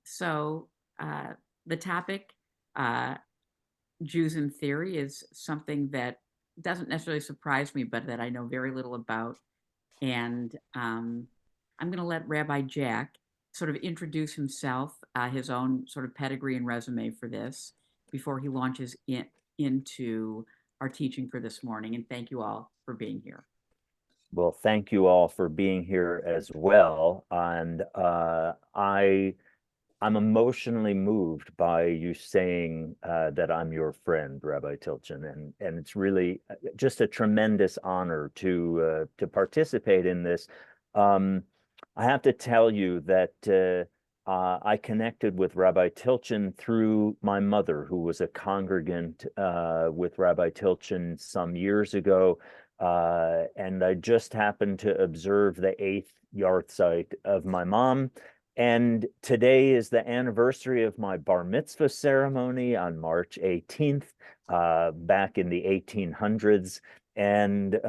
So the topic, uh, Jews in theory, is something that doesn't necessarily surprise me, but that I know very little about. And I'm going to let Rabbi Jack sort of introduce himself, his own sort of pedigree and resume for this before he launches into our teaching for this morning. And thank you all for being here. Well, thank you all for being here as well. And I'm emotionally moved by you saying that I'm your friend, Rabbi Tilchin, and it's really just a tremendous honor to participate in this. Um, I have to tell you that I connected with Rabbi Tilchin through my mother, who was a congregant with Rabbi Tilchin some years ago. And I just happened to observe the eighth yahrzeit of my mom. And today is the anniversary of my bar mitzvah ceremony on March 18th, back in the 1800s. And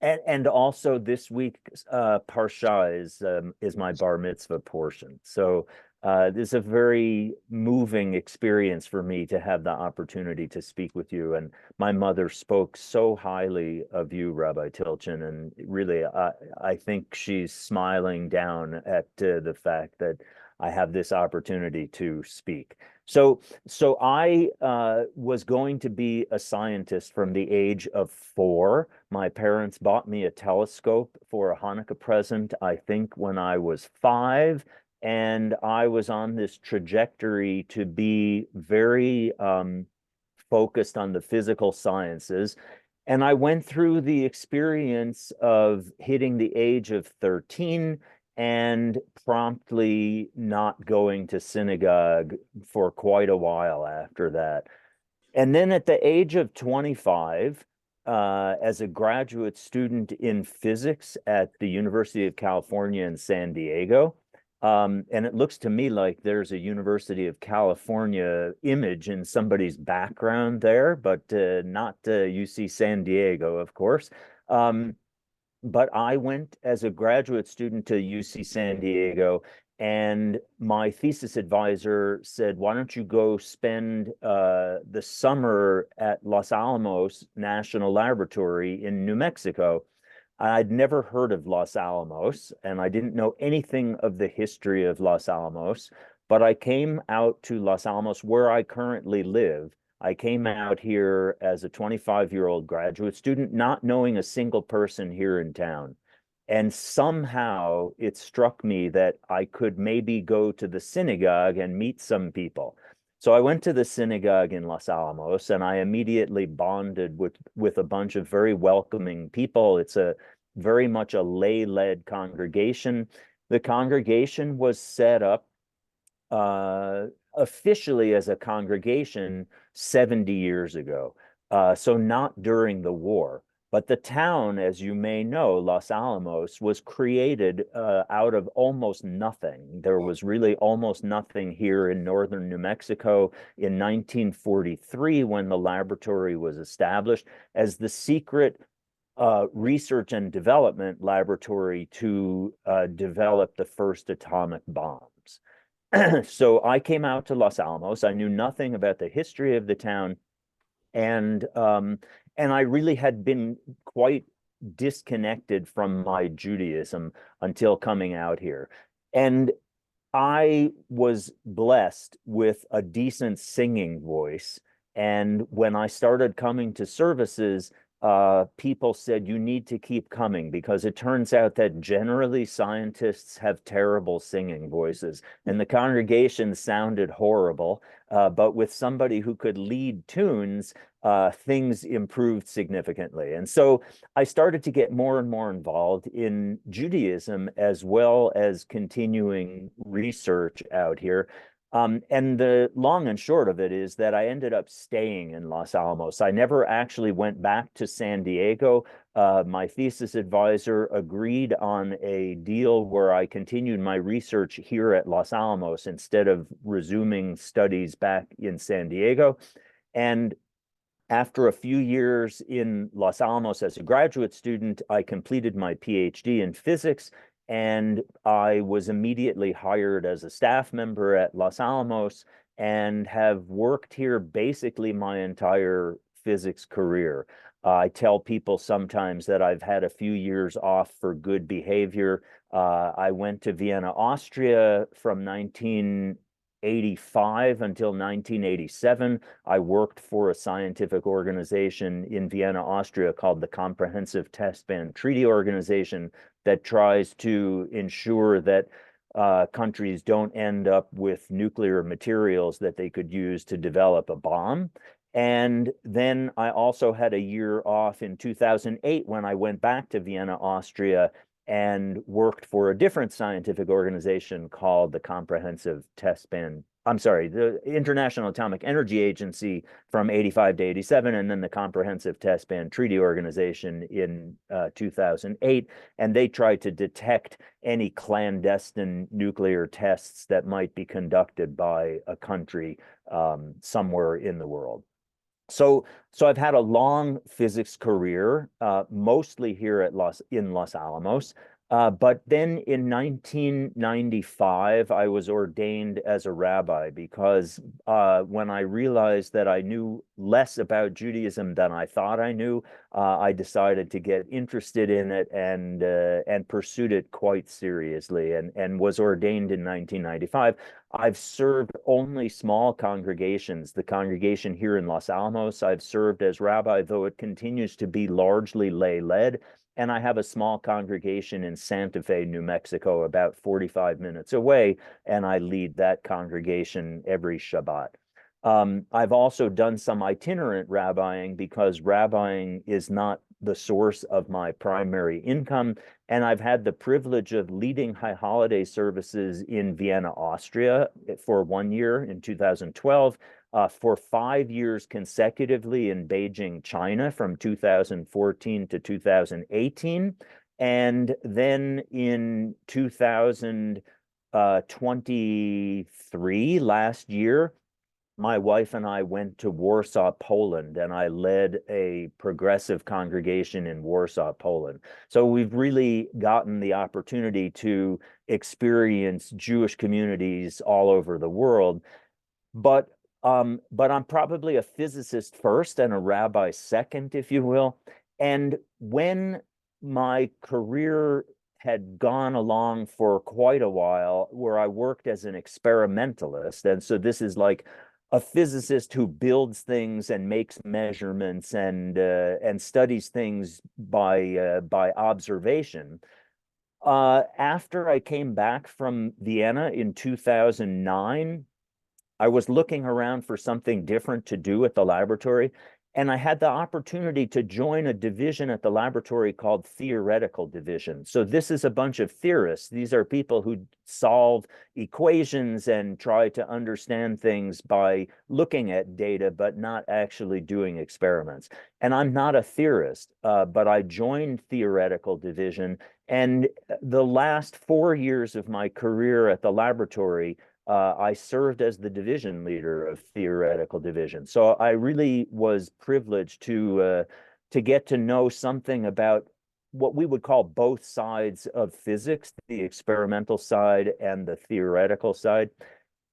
and also this week, Parsha is my bar mitzvah portion. So this is a very moving experience for me to have the opportunity to speak with you. And my mother spoke so highly of you, Rabbi Tilchin, and really, I think she's smiling down at the fact that I have this opportunity to speak. So I was going to be a scientist from the age of 4. My parents bought me a telescope for a Hanukkah present, I think, when I was 5. And I was on this trajectory to be very focused on the physical sciences. And I went through the experience of hitting the age of 13 and promptly not going to synagogue for quite a while after that. And then at the age of 25, as a graduate student in physics at the University of California in San Diego, and it looks to me like there's a University of California image in somebody's background there, but not UC San Diego, of course. Um, but I went as a graduate student to UC San Diego, and my thesis advisor said, "Why don't you go spend the summer at Los Alamos National Laboratory in New Mexico?" I'd never heard of Los Alamos, and I didn't know anything of the history of Los Alamos, but I came out to Los Alamos, where I currently live. I came out here as a 25-year-old graduate student, not knowing a single person here in town. And somehow it struck me that I could maybe go to the synagogue and meet some people. So I went to the synagogue in Los Alamos, and I immediately bonded with a bunch of very welcoming people. It's a very much a lay-led congregation. The congregation was set up uh, officially as a congregation 70 years ago. So not during the war. But the town, as you may know, Los Alamos, was created out of almost nothing. There was really almost nothing here in northern New Mexico in 1943 when the laboratory was established as the secret research and development laboratory to develop the first atomic bombs. So I came out to Los Alamos. I knew nothing about the history of the town, and and I really had been quite disconnected from my Judaism until coming out here. And I was blessed with a decent singing voice. And when I started coming to services, people said, "You need to keep coming," because it turns out that generally scientists have terrible singing voices. And the congregation sounded horrible. But with somebody who could lead tunes, things improved significantly. And so I started to get more and more involved in Judaism as well as continuing research out here. And the long and short of it is that I ended up staying in Los Alamos. I never actually went back to San Diego. My thesis advisor agreed on a deal where I continued my research here at Los Alamos instead of resuming studies back in San Diego. And after a few years in Los Alamos as a graduate student, I completed my PhD in physics. and I was immediately hired as a staff member at Los Alamos and have worked here basically my entire physics career. I tell people sometimes that I've had a few years off for good behavior. I went to Vienna, Austria from 1985 until 1987. I worked for a scientific organization in Vienna, Austria called the Comprehensive Test Ban Treaty Organization that tries to ensure that countries don't end up with nuclear materials that they could use to develop a bomb. And then I also had a year off in 2008 when I went back to Vienna, Austria, and worked for a different scientific organization called the Comprehensive Test Ban. I'm sorry, the International Atomic Energy Agency from 85 to 87, and then the Comprehensive Test Ban Treaty Organization in 2008. And they tried to detect any clandestine nuclear tests that might be conducted by a country somewhere in the world. So I've had a long physics career, mostly here at in Los Alamos. But then in 1995, I was ordained as a rabbi because when I realized that I knew less about Judaism than I thought I knew, I decided to get interested in it and pursued it quite seriously and was ordained in 1995. I've served only small congregations. The congregation here in Los Alamos, I've served as rabbi, though it continues to be largely lay-led. And I have a small congregation in Santa Fe, New Mexico, about 45 minutes away, and I lead that congregation every Shabbat. I've also done some itinerant rabbiing because rabbiing is not the source of my primary income. And I've had the privilege of leading high holiday services in Vienna, Austria for 1 year in 2012, for 5 years consecutively in Beijing, China from 2014 to 2018. And then in 2023, last year, my wife and I went to Warsaw, Poland, and I led a progressive congregation in Warsaw, Poland. So we've really gotten the opportunity to experience Jewish communities all over the world. But I'm probably a physicist first and a rabbi second, if you will. And when my career had gone along for quite a while, where I worked as an experimentalist, and so this is like a physicist who builds things and makes measurements and studies things by observation. After I came back from Vienna in 2009, I was looking around for something different to do at the laboratory, and I had the opportunity to join a division at the laboratory called theoretical division. So this is a bunch of theorists. These are people who solve equations and try to understand things by looking at data, but not actually doing experiments. And I'm not a theorist, but I joined theoretical division. And the last 4 years of my career at the laboratory, I served as the division leader of theoretical division. So I really was privileged to get to know something about what we would call both sides of physics, the experimental side and the theoretical side.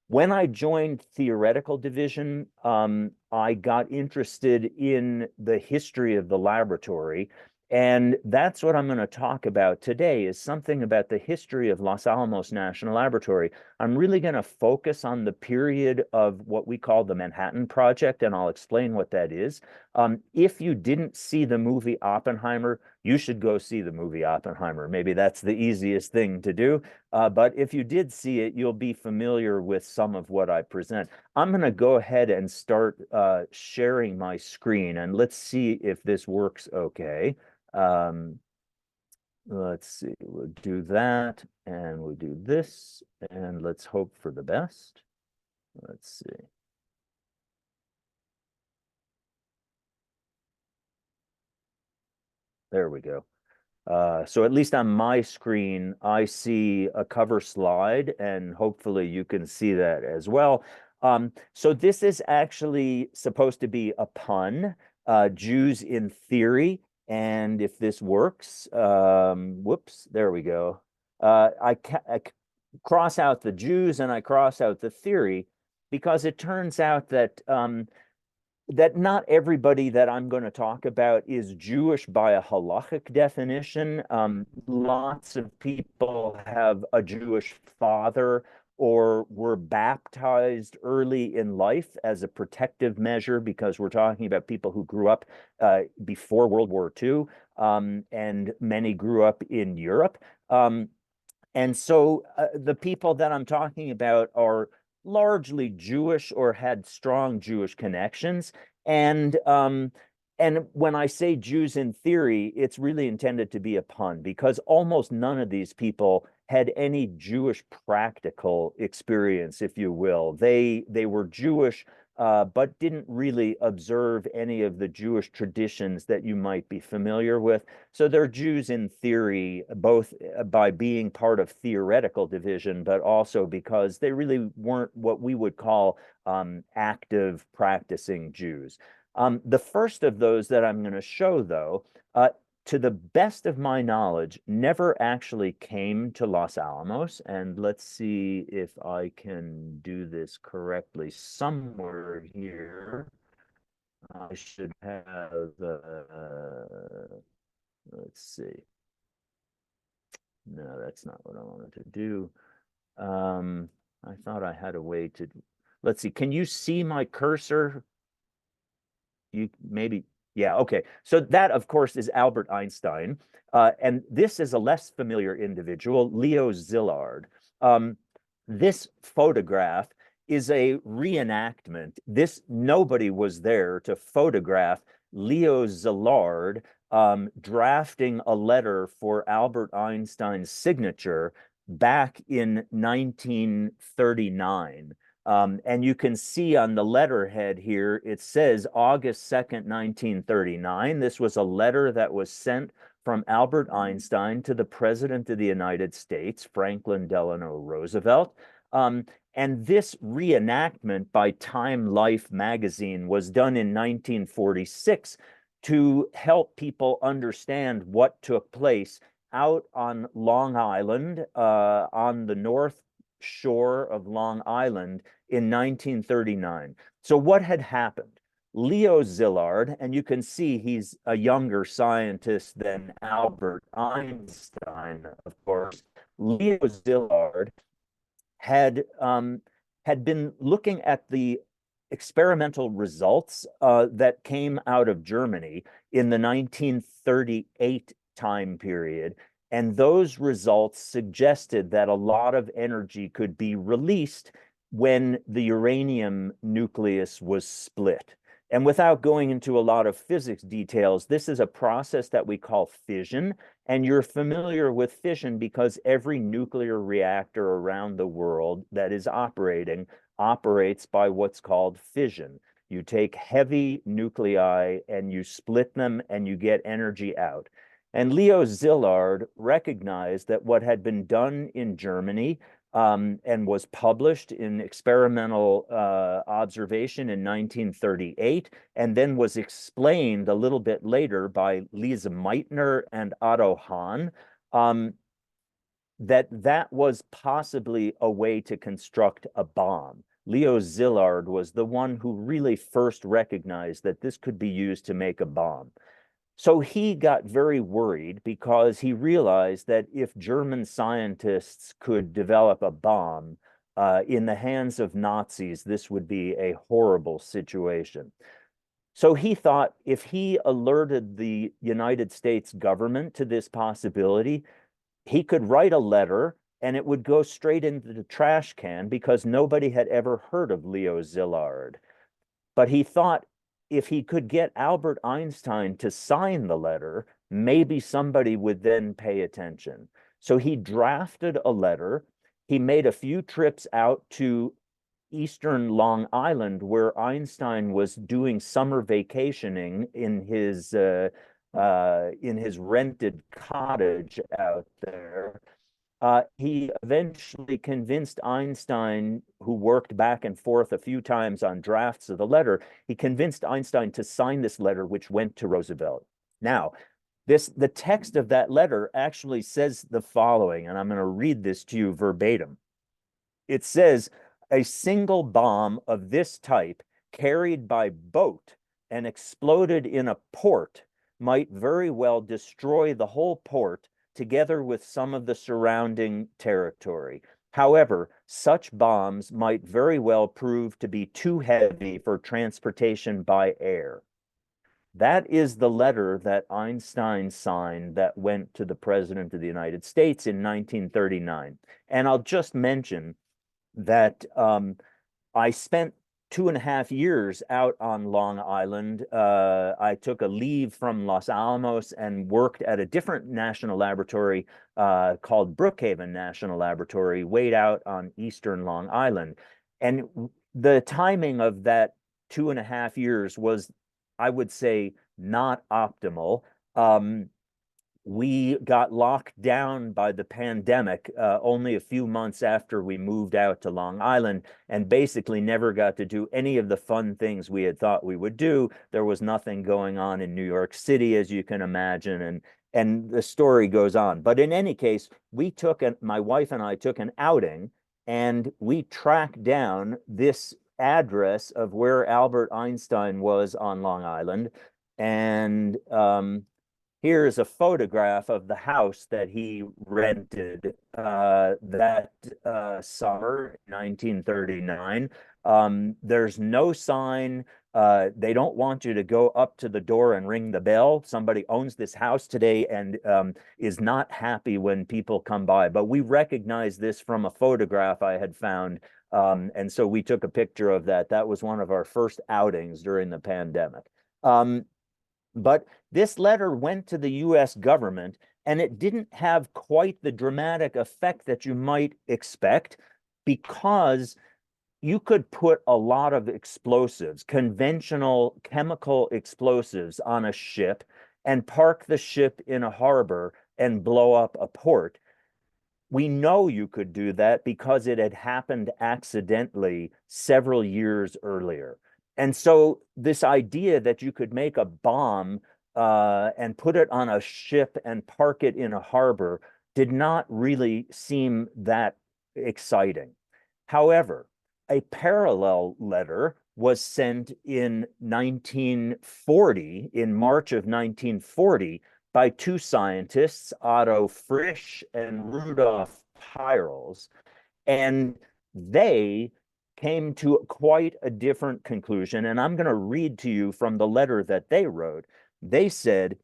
When I joined theoretical division, I got interested in the history of the laboratory. And that's what I'm going to talk about today, is something about the history of Los Alamos National Laboratory. I'm really going to focus on the period of what we call the Manhattan Project, and I'll explain what that is. If you didn't see the movie Oppenheimer, you should go see the movie Oppenheimer. Maybe that's the easiest thing to do. But if you did see it, you'll be familiar with some of what I present. I'm going to go ahead and start sharing my screen, and let's see if this works okay. Let's see, we'll do that, and we'll do this, and let's hope for the best. Let's see. There we go. So at least on my screen, I see a cover slide, and hopefully you can see that as well. So this is actually supposed to be a pun, Jews in theory. And if this works, whoops, there we go. I cross out the Jews and I cross out the theory because it turns out that that not everybody that I'm going to talk about is Jewish by a halachic definition. Lots of people have a Jewish father or were baptized early in life as a protective measure because we're talking about people who grew up before World War II, and many grew up in Europe. And so the people that I'm talking about are largely Jewish or had strong Jewish connections. And and when I say Jews in theory, it's really intended to be a pun because almost none of these people had any Jewish practical experience, if you will. They were Jewish, but didn't really observe any of the Jewish traditions that you might be familiar with. So they're Jews in theory, both by being part of theoretical division, but also because they really weren't what we would call active practicing Jews. The first of those that I'm going to show, though, to the best of my knowledge, never actually came to Los Alamos. And let's see if I can do this correctly somewhere here. I should have, let's see. No, that's not what I wanted to do. I thought I had a way to, let's see. Can you see my cursor? You maybe, yeah, okay. So that, of course, is Albert Einstein. And this is a less familiar individual, Leo Szilard. This photograph is a reenactment. Nobody was there to photograph Leo Szilard drafting a letter for Albert Einstein's signature back in 1939. And you can see on the letterhead here, it says August 2nd, 1939. This was a letter that was sent from Albert Einstein to the President of the United States, Franklin Delano Roosevelt. And this reenactment by Time Life magazine was done in 1946 to help people understand what took place out on Long Island, on the north shore of Long Island in 1939. So what had happened? Leo Szilard, and you can see he's a younger scientist than Albert Einstein, of course. Leo Szilard had been looking at the experimental results that came out of Germany in the 1938 time period. And those results suggested that a lot of energy could be released when the uranium nucleus was split. And without going into a lot of physics details, this is a process that we call fission. And you're familiar with fission because every nuclear reactor around the world that is operates by what's called fission. You take heavy nuclei and you split them and you get energy out. And Leo Szilard recognized that what had been done in Germany and was published in experimental observation in 1938, and then was explained a little bit later by Lise Meitner and Otto Hahn, that was possibly a way to construct a bomb. Leo Szilard was the one who really first recognized that this could be used to make a bomb. So he got very worried because he realized that if German scientists could develop a bomb in the hands of Nazis, this would be a horrible situation. So he thought if he alerted the United States government to this possibility, he could write a letter and it would go straight into the trash can because nobody had ever heard of Leo Szilard. But he thought if he could get Albert Einstein to sign the letter, maybe somebody would then pay attention. So he drafted a letter. He made a few trips out to Eastern Long Island, where Einstein was doing summer vacationing in his rented cottage out there. He eventually convinced Einstein, who worked back and forth a few times on drafts of the letter, he convinced Einstein to sign this letter, which went to Roosevelt. Now, The text of that letter actually says the following, and I'm going to read this to you verbatim. It says, a single bomb of this type carried by boat and exploded in a port might very well destroy the whole port together with some of the surrounding territory. However, such bombs might very well prove to be too heavy for transportation by air. That is the letter that Einstein signed that went to the President of the United States in 1939. And I'll just mention that I spent 2.5 years out on Long Island. I took a leave from Los Alamos and worked at a different national laboratory called Brookhaven National Laboratory, way out on eastern Long Island. And the timing of that 2.5 years was, I would say, not optimal. We got locked down by the pandemic only a few months after we moved out to Long Island, and basically never got to do any of the fun things we had thought we would do. There was nothing going on in New York City, as you can imagine, and the story goes on. But in any case, my wife and I took an outing, and we tracked down this address of where Albert Einstein was on Long Island. And here's a photograph of the house that he rented that summer, 1939. There's no sign. They don't want you to go up to the door and ring the bell. Somebody owns this house today and is not happy when people come by. But we recognize this from a photograph I had found. And so we took a picture of that. That was one of our first outings during the pandemic. But this letter went to the US government, and it didn't have quite the dramatic effect that you might expect, because you could put a lot of explosives, conventional chemical explosives, on a ship and park the ship in a harbor and blow up a port. We know you could do that because it had happened accidentally several years earlier. And so this idea that you could make a bomb and put it on a ship and park it in a harbor did not really seem that exciting. However, a parallel letter was sent in 1940, in March of 1940, by two scientists, Otto Frisch and Rudolf Peierls, and they came to quite a different conclusion. And I'm going to read to you from the letter that they wrote. They said,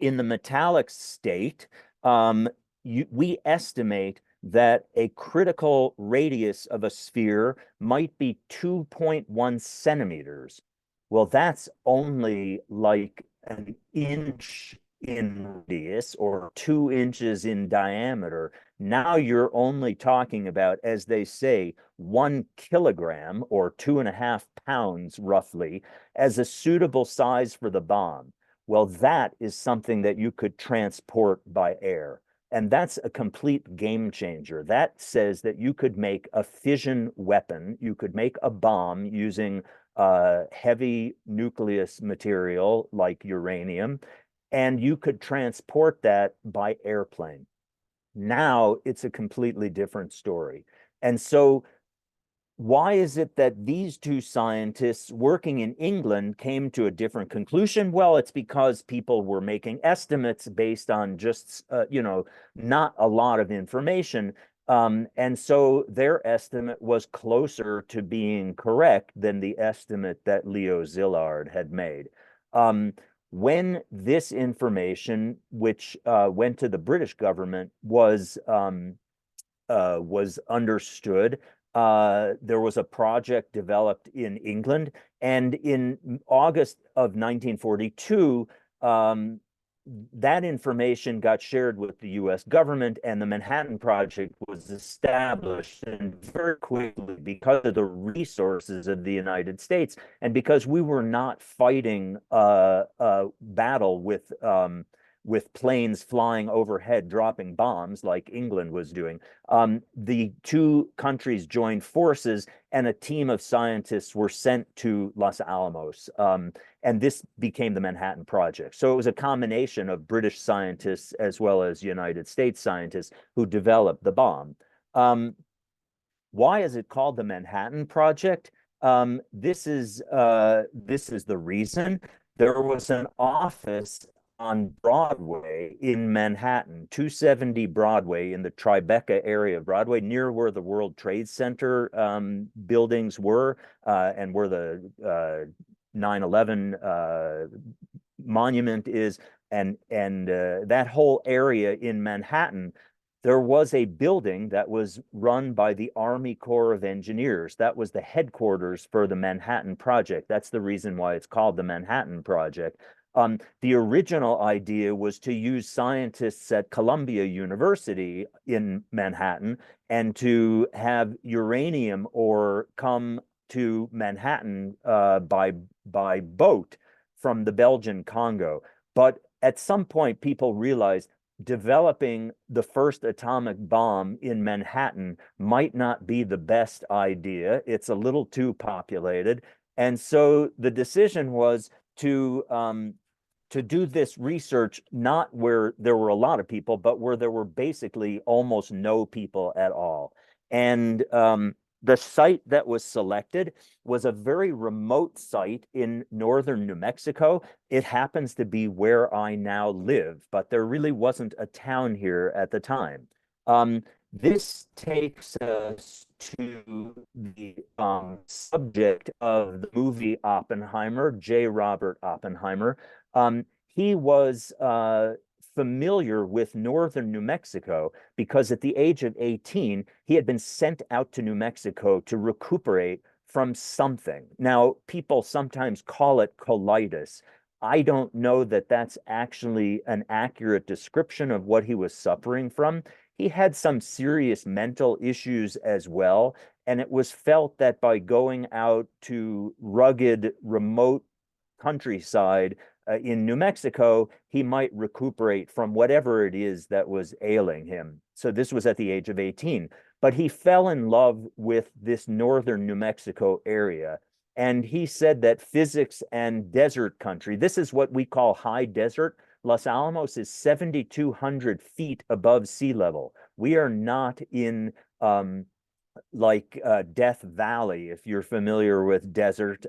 in the metallic state, we estimate that a critical radius of a sphere might be 2.1 centimeters. Well, that's only like an inch in radius or 2 inches in diameter. Now you're only talking about, as they say, 1 kilogram or 2.5 pounds roughly as a suitable size for the bomb. Well, that is something that you could transport by air. And that's a complete game changer. That says that you could make a fission weapon. You could make a bomb using heavy nucleus material like uranium, and you could transport that by airplane. Now it's a completely different story. And so why is it that these two scientists working in England came to a different conclusion? Well, it's because people were making estimates based on just, not a lot of information. And so their estimate was closer to being correct than the estimate that Leo Szilard had made. When this information, which went to the British government, was understood, there was a project developed in England, and in August of 1942, that information got shared with the US government, and the Manhattan Project was established. And very quickly, because of the resources of the United States, and because we were not fighting a battle with with planes flying overhead, dropping bombs like England was doing. The two countries joined forces, and a team of scientists were sent to Los Alamos. And this became the Manhattan Project. So it was a combination of British scientists as well as United States scientists who developed the bomb. Why is it called the Manhattan Project? This is the reason. There was an office on Broadway in Manhattan, 270 Broadway, in the Tribeca area of Broadway, near where the World Trade Center buildings were, and where the 9/11 monument is, and that whole area in Manhattan. There was a building that was run by the Army Corps of Engineers. That was the headquarters for the Manhattan Project. That's the reason why it's called the Manhattan Project. The original idea was to use scientists at Columbia University in Manhattan and to have uranium ore come to Manhattan by boat from the Belgian Congo. But at some point, people realized developing the first atomic bomb in Manhattan might not be the best idea. It's a little too populated. And so the decision was to do this research not where there were a lot of people, but where there were basically almost no people at all. And the site that was selected was a very remote site in northern New Mexico. It happens to be where I now live, but there really wasn't a town here at the time. This takes us to the subject of the movie Oppenheimer, J. Robert Oppenheimer. He was familiar with northern New Mexico because at the age of 18, he had been sent out to New Mexico to recuperate from something. Now, people sometimes call it colitis. I don't know that that's actually an accurate description of what he was suffering from. He had some serious mental issues as well, and it was felt that by going out to rugged, remote countryside in New Mexico, he might recuperate from whatever it is that was ailing him. So this was at the age of 18. But he fell in love with this northern New Mexico area. And he said that physics and desert country, this is what we call high desert. Los Alamos is 7,200 feet above sea level. We are not in Death Valley, if you're familiar with desert.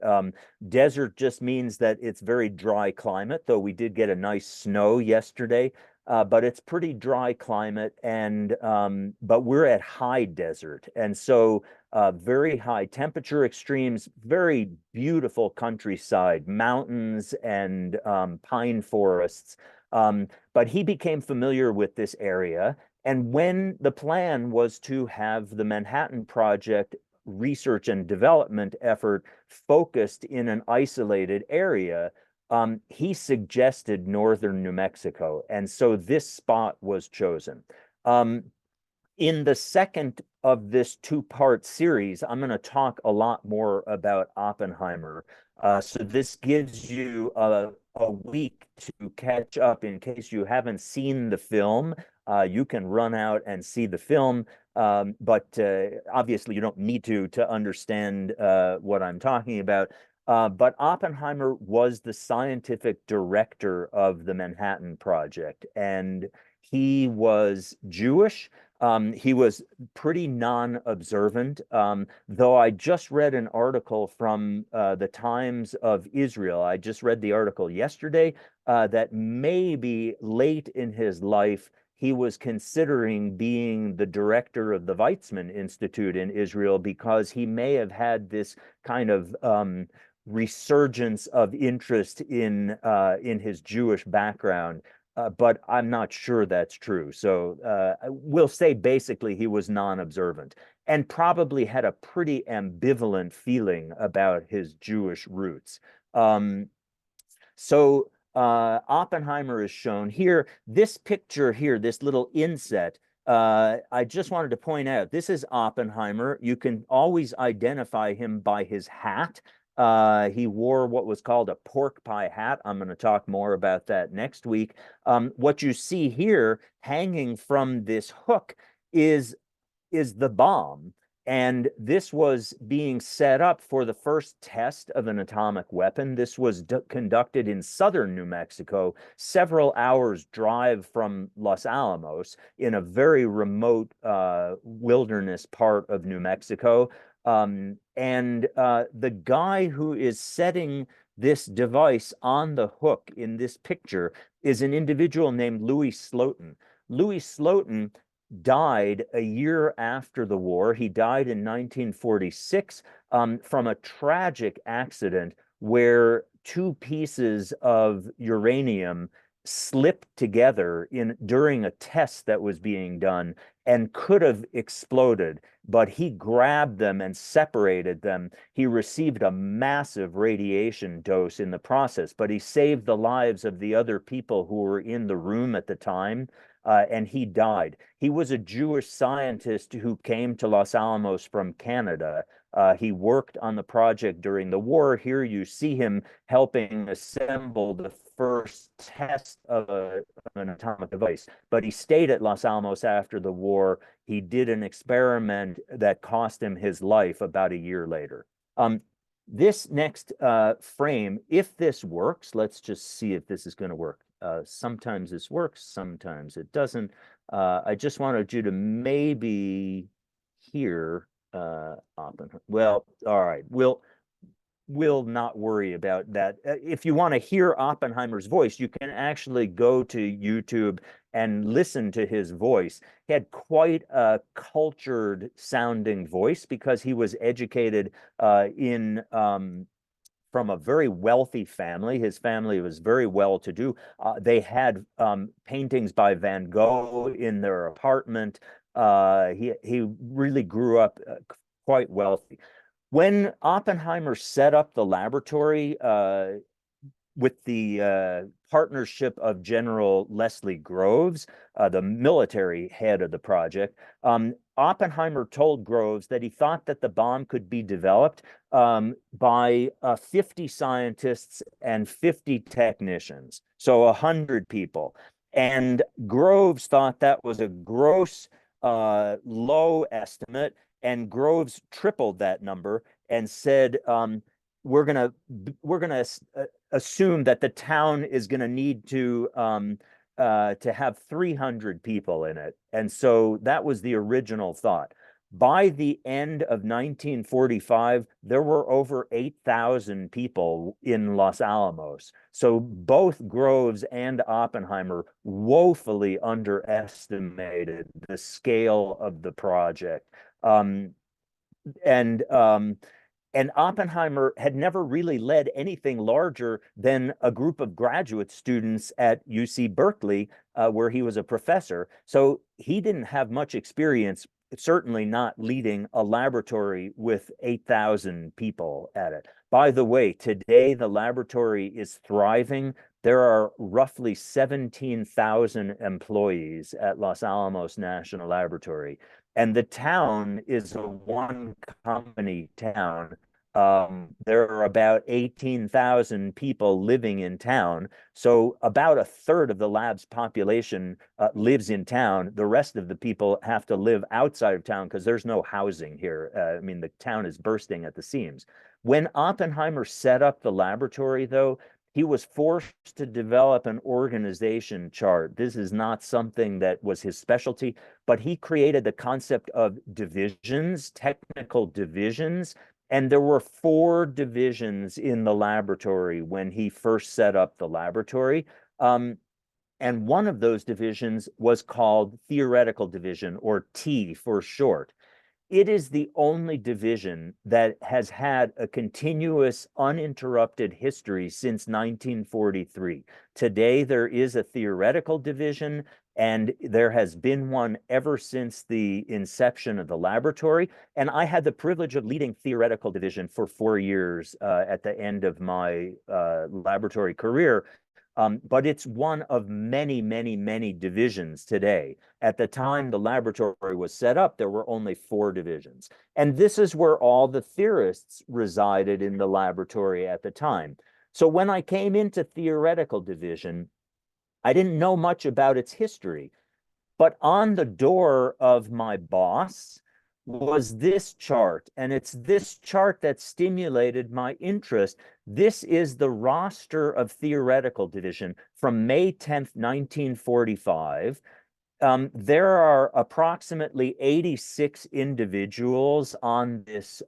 Desert just means that it's very dry climate, though we did get a nice snow yesterday, but it's pretty dry climate, and but we're at high desert, and so very high temperature extremes, very beautiful countryside, mountains and pine forests. But he became familiar with this area. And when the plan was to have the Manhattan Project research and development effort focused in an isolated area, he suggested northern New Mexico. And so this spot was chosen. In the second of this two-part series, I'm going to talk a lot more about Oppenheimer. So this gives you a week to catch up in case you haven't seen the film. You can run out and see the film, but obviously you don't need to understand what I'm talking about. But Oppenheimer was the scientific director of the Manhattan Project, and he was Jewish. He was pretty non-observant, though I just read an article from the Times of Israel. I just read the article yesterday that maybe late in his life, he was considering being the director of the Weizmann Institute in Israel because he may have had this kind of resurgence of interest in his Jewish background. But I'm not sure that's true. So we'll say basically he was non-observant and probably had a pretty ambivalent feeling about his Jewish roots. So Oppenheimer is shown here. This picture here, this little inset, I just wanted to point out, this is Oppenheimer. You can always identify him by his hat. He wore what was called a pork pie hat. I'm going to talk more about that next week. What you see here hanging from this hook is the bomb. And this was being set up for the first test of an atomic weapon. This was conducted in southern New Mexico, several hours drive from Los Alamos, in a very remote wilderness part of New Mexico. The guy who is setting this device on the hook in this picture is an individual named Louis Slotin. Louis Slotin died a year after the war. He died in 1946 from a tragic accident where two pieces of uranium slipped together during a test that was being done and could have exploded, but he grabbed them and separated them. He received a massive radiation dose in the process, but he saved the lives of the other people who were in the room at the time. And he died. He was a Jewish scientist who came to Los Alamos from Canada. He worked on the project during the war. Here you see him helping assemble the first test of an atomic device. But he stayed at Los Alamos after the war. He did an experiment that cost him his life about a year later. This next frame, if this works, let's just see if this is going to work. Sometimes this works, sometimes it doesn't. I just wanted you to maybe hear Oppenheimer. Well, all right, we'll not worry about that. If you want to hear Oppenheimer's voice, you can actually go to YouTube and listen to his voice. He had quite a cultured sounding voice because he was educated from a very wealthy family. His family was very well-to-do. They had paintings by Van Gogh in their apartment. He really grew up quite wealthy. When Oppenheimer set up the laboratory with the partnership of General Leslie Groves, the military head of the project, Oppenheimer told Groves that he thought that the bomb could be developed by 50 scientists and 50 technicians, so 100 people. And Groves thought that was a gross, low estimate, and Groves tripled that number and said, we're gonna assume that the town is going to need to have 300 people in it. And so that was the original thought. By the end of 1945, there were over 8,000 people in Los Alamos. So both Groves and Oppenheimer woefully underestimated the scale of the project. And Oppenheimer had never really led anything larger than a group of graduate students at UC Berkeley, where he was a professor. So he didn't have much experience, certainly not leading a laboratory with 8,000 people at it. By the way, today the laboratory is thriving. There are roughly 17,000 employees at Los Alamos National Laboratory. And the town is a one company town. There are about 18,000 people living in town. So about a third of the lab's population lives in town. The rest of the people have to live outside of town because there's no housing here. I mean, the town is bursting at the seams. When Oppenheimer set up the laboratory, though, he was forced to develop an organization chart. This is not something that was his specialty, but he created the concept of divisions, technical divisions. And there were 4 divisions in the laboratory when he first set up the laboratory. And one of those divisions was called theoretical division, or T for short. It is the only division that has had a continuous, uninterrupted history since 1943. Today, there is a theoretical division, and there has been one ever since the inception of the laboratory. And I had the privilege of leading theoretical division for 4 years at the end of my laboratory career. but it's one of many, many, many divisions today. At the time the laboratory was set up, there were only 4 divisions. And this is where all the theorists resided in the laboratory at the time. So when I came into theoretical division, I didn't know much about its history. But on the door of my boss was this chart, and it's this chart that stimulated my interest. This is the roster of theoretical division from May 10th, 1945. There are approximately 86 individuals on this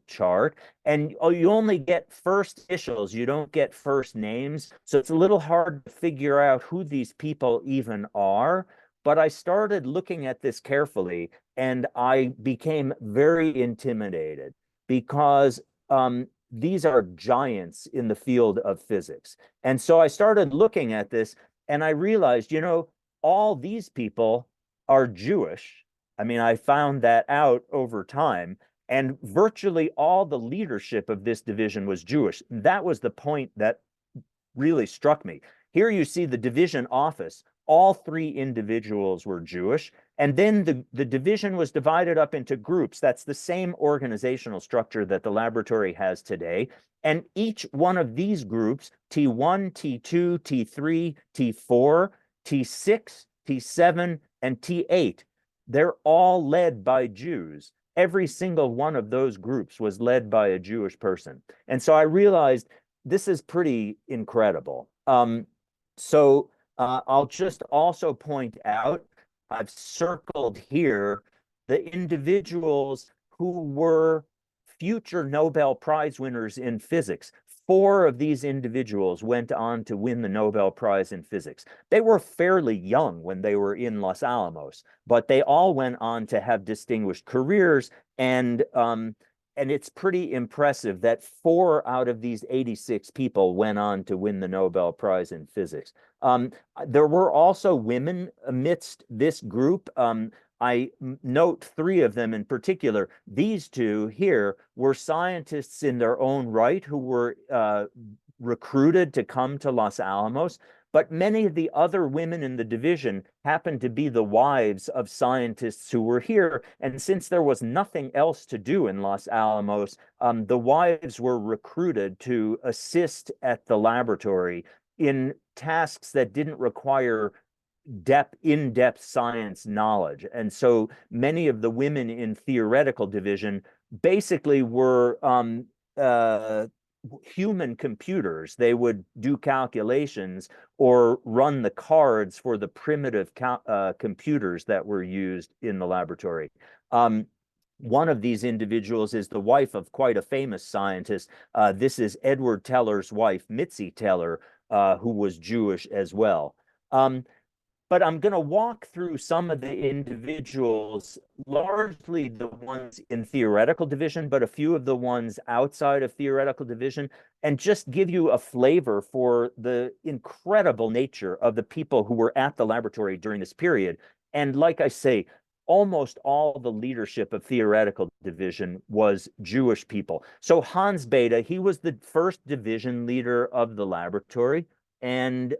chart, and you only get first initials, you don't get first names. So it's a little hard to figure out who these people even are. But I started looking at this carefully, and I became very intimidated because these are giants in the field of physics. And so I started looking at this, and I realized, all these people are Jewish. I mean, I found that out over time, and virtually all the leadership of this division was Jewish. That was the point that really struck me. Here you see the division office. All 3 individuals were Jewish. And then the division was divided up into groups. That's the same organizational structure that the laboratory has today. And each one of these groups, T1, T2, T3, T4, T6, T7, and T8, they're all led by Jews. Every single one of those groups was led by a Jewish person. And so I realized this is pretty incredible. I'll just also point out, I've circled here the individuals who were future Nobel Prize winners in physics. 4 of these individuals went on to win the Nobel Prize in physics. They were fairly young when they were in Los Alamos, but they all went on to have distinguished careers. And it's pretty impressive that 4 out of these 86 people went on to win the Nobel Prize in physics. There were also women amidst this group. I note 3 of them in particular. These 2 here were scientists in their own right who were recruited to come to Los Alamos. But many of the other women in the division happened to be the wives of scientists who were here. And since there was nothing else to do in Los Alamos, the wives were recruited to assist at the laboratory in tasks that didn't require in-depth science knowledge. And so many of the women in theoretical division basically were human computers. They would do calculations or run the cards for the primitive computers that were used in the laboratory. One of these individuals is the wife of quite a famous scientist. This is Edward Teller's wife, Mitzi Teller, who was Jewish as well. But I'm going to walk through some of the individuals, largely the ones in theoretical division, but a few of the ones outside of theoretical division, and just give you a flavor for the incredible nature of the people who were at the laboratory during this period. And like I say, almost all the leadership of theoretical division was Jewish people. So Hans Bethe, he was the first division leader of the laboratory. And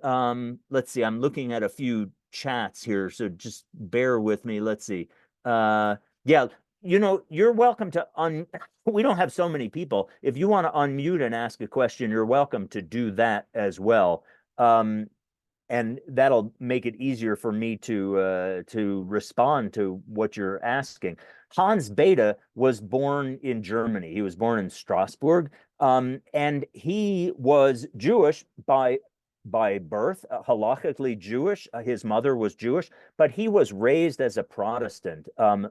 let's see, I'm looking at a few chats here, so just bear with me. Let's see. Yeah, you're welcome to we don't have so many people. If you want to unmute and ask a question, you're welcome to do that as well. And that'll make it easier for me to respond to what you're asking. Hans Bethe was born in Germany. He was born in Strasbourg, and he was Jewish by birth, halakhically Jewish. His mother was Jewish, but he was raised as a Protestant,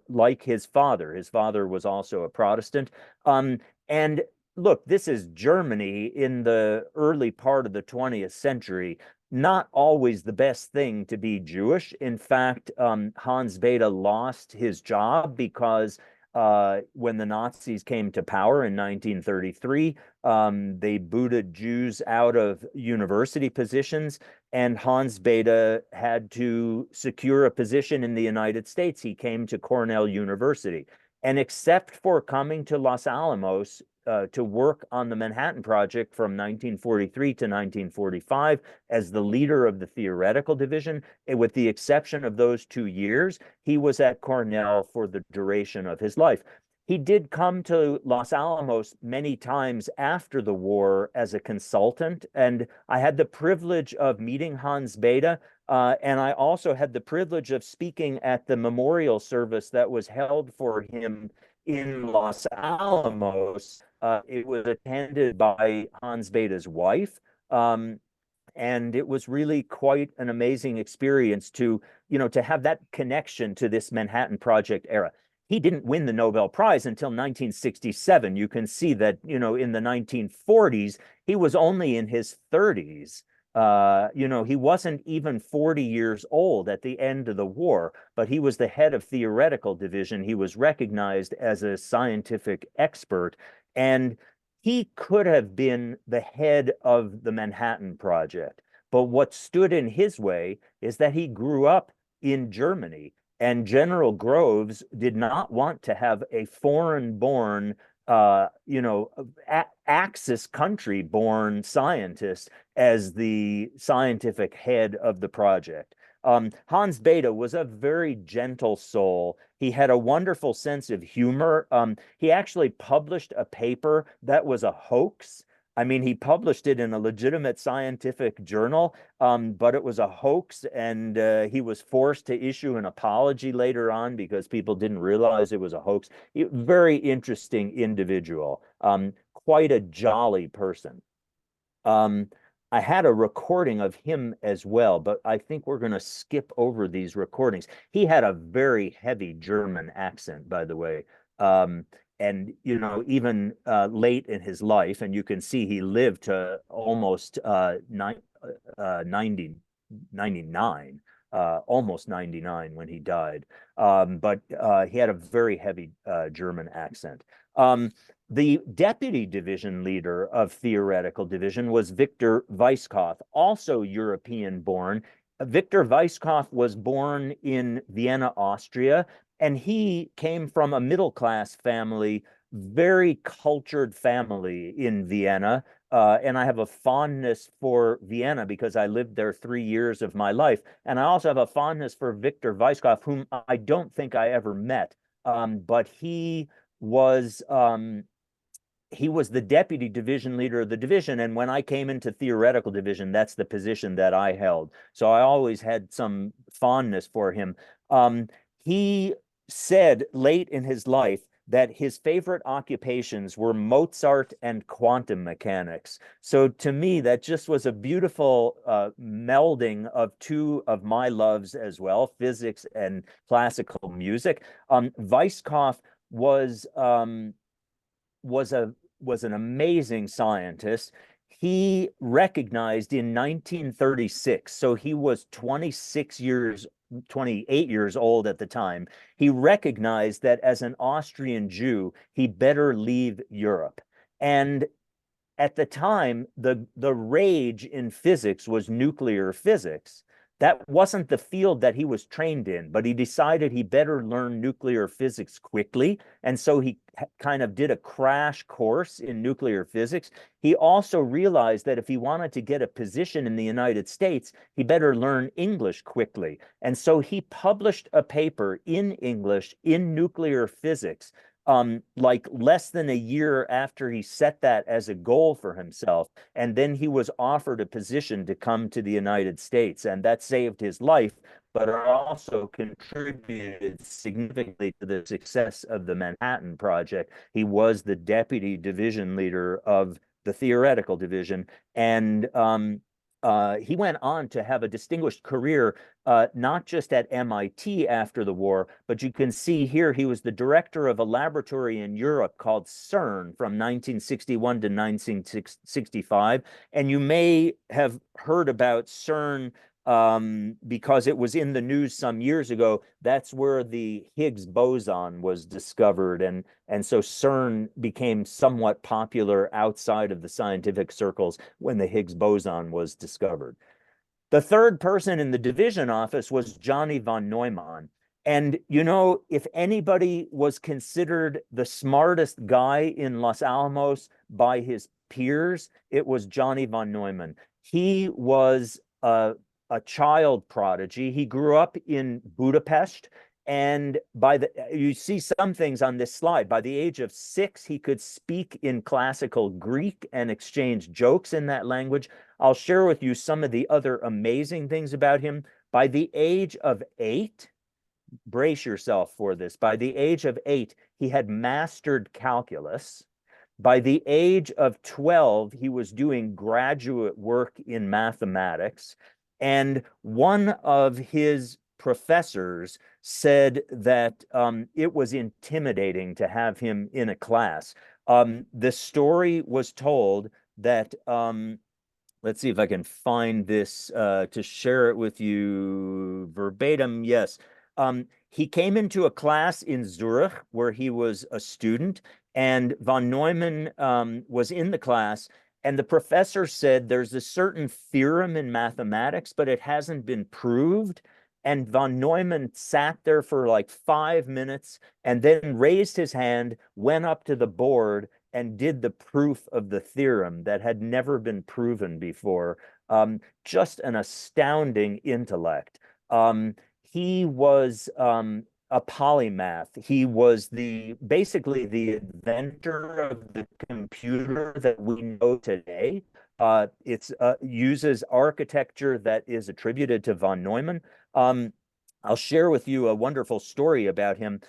like his father. His father was also a Protestant. And look, this is Germany in the early part of the 20th century. Not always the best thing to be Jewish. In fact, Hans Bethe lost his job because when the Nazis came to power in 1933, they booted Jews out of university positions, and Hans Bethe had to secure a position in the United States. He came to Cornell University. And except for coming to Los Alamos to work on the Manhattan Project from 1943 to 1945 as the leader of the theoretical division, with the exception of those 2 years, he was at Cornell for the duration of his life. He did come to Los Alamos many times after the war as a consultant, and I had the privilege of meeting Hans Bethe, and I also had the privilege of speaking at the memorial service that was held for him in Los Alamos. It was attended by Hans Bethe's wife. And it was really quite an amazing experience to, to have that connection to this Manhattan Project era. He didn't win the Nobel Prize until 1967. You can see that, in the 1940s, he was only in his 30s. He wasn't even 40 years old at the end of the war, but he was the head of theoretical division. He was recognized as a scientific expert, and he could have been the head of the Manhattan Project. But what stood in his way is that he grew up in Germany, and General Groves did not want to have a foreign-born, Axis country-born scientist as the scientific head of the project. Hans Bethe was a very gentle soul. He had a wonderful sense of humor. He actually published a paper that was a hoax. I mean, he published it in a legitimate scientific journal, but it was a hoax, and he was forced to issue an apology later on because people didn't realize it was a hoax. Very interesting individual, quite a jolly person. I had a recording of him as well, but I think we're going to skip over these recordings. He had a very heavy German accent, by the way. And, even late in his life, and you can see he lived to almost 99, almost 99 when he died. But he had a very heavy German accent. The deputy division leader of theoretical division was Victor Weisskopf, also European born. Victor Weisskopf was born in Vienna, Austria, and he came from a middle-class family, very cultured family in Vienna. And I have a fondness for Vienna because I lived there 3 years of my life. And I also have a fondness for Victor Weisskopf, whom I don't think I ever met. But he was the deputy division leader of the division. And when I came into theoretical division, that's the position that I held. So I always had some fondness for him. He said late in his life that his favorite occupations were Mozart and quantum mechanics. So to me, that just was a beautiful melding of two of my loves as well, physics and classical music. Weisskopf was an amazing scientist. He recognized in 1936, so he was 28 years old at the time. He recognized that as an Austrian Jew, he better leave Europe. And at the time, the rage in physics was nuclear physics. That wasn't the field that he was trained in, but he decided he better learn nuclear physics quickly. And so he kind of did a crash course in nuclear physics. He also realized that if he wanted to get a position in the United States, he better learn English quickly. And so he published a paper in English in nuclear physics, like less than a year after he set that as a goal for himself. And then he was offered a position to come to the United States, and that saved his life, but it also contributed significantly to the success of the Manhattan Project. He was the deputy division leader of the theoretical division, and he went on to have a distinguished career, not just at MIT after the war, but you can see here he was the director of a laboratory in Europe called CERN from 1961 to 1965. And you may have heard about CERN because it was in the news some years ago. That's where the Higgs boson was discovered. And so CERN became somewhat popular outside of the scientific circles when the Higgs boson was discovered. The third person in the division office was Johnny von Neumann. And, you know, if anybody was considered the smartest guy in Los Alamos by his peers, it was Johnny von Neumann. He was a child prodigy. He grew up in Budapest. And you see some things on this slide. By the age of 6, he could speak in classical Greek and exchange jokes in that language. I'll share with you some of the other amazing things about him. By the age of 8, brace yourself for this. By the age of 8, he had mastered calculus. By the age of 12, he was doing graduate work in mathematics. And one of his professors said that it was intimidating to have him in a class. The story was told that let's see if I can find this to share it with you verbatim. Yes. He came into a class in Zurich where he was a student, and von Neumann was in the class, and the professor said there's a certain theorem in mathematics, but it hasn't been proved. And von Neumann sat there for like 5 minutes and then raised his hand, went up to the board, and did the proof of the theorem that had never been proven before. Just an astounding intellect. He was a polymath. He was basically the inventor of the computer that we know today. It uses architecture that is attributed to von Neumann. I'll share with you a wonderful story about him.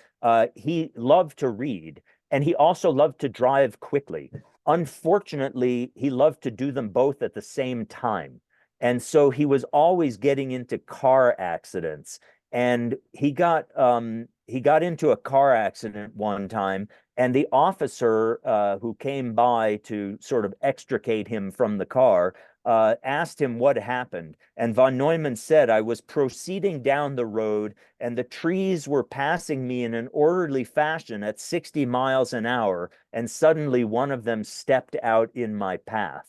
He loved to read, and he also loved to drive quickly. Unfortunately, he loved to do them both at the same time. And so he was always getting into car accidents. And he got into a car accident one time, and the officer who came by to sort of extricate him from the car asked him what happened. And von Neumann said, I was proceeding down the road, and the trees were passing me in an orderly fashion at 60 miles an hour, and suddenly one of them stepped out in my path.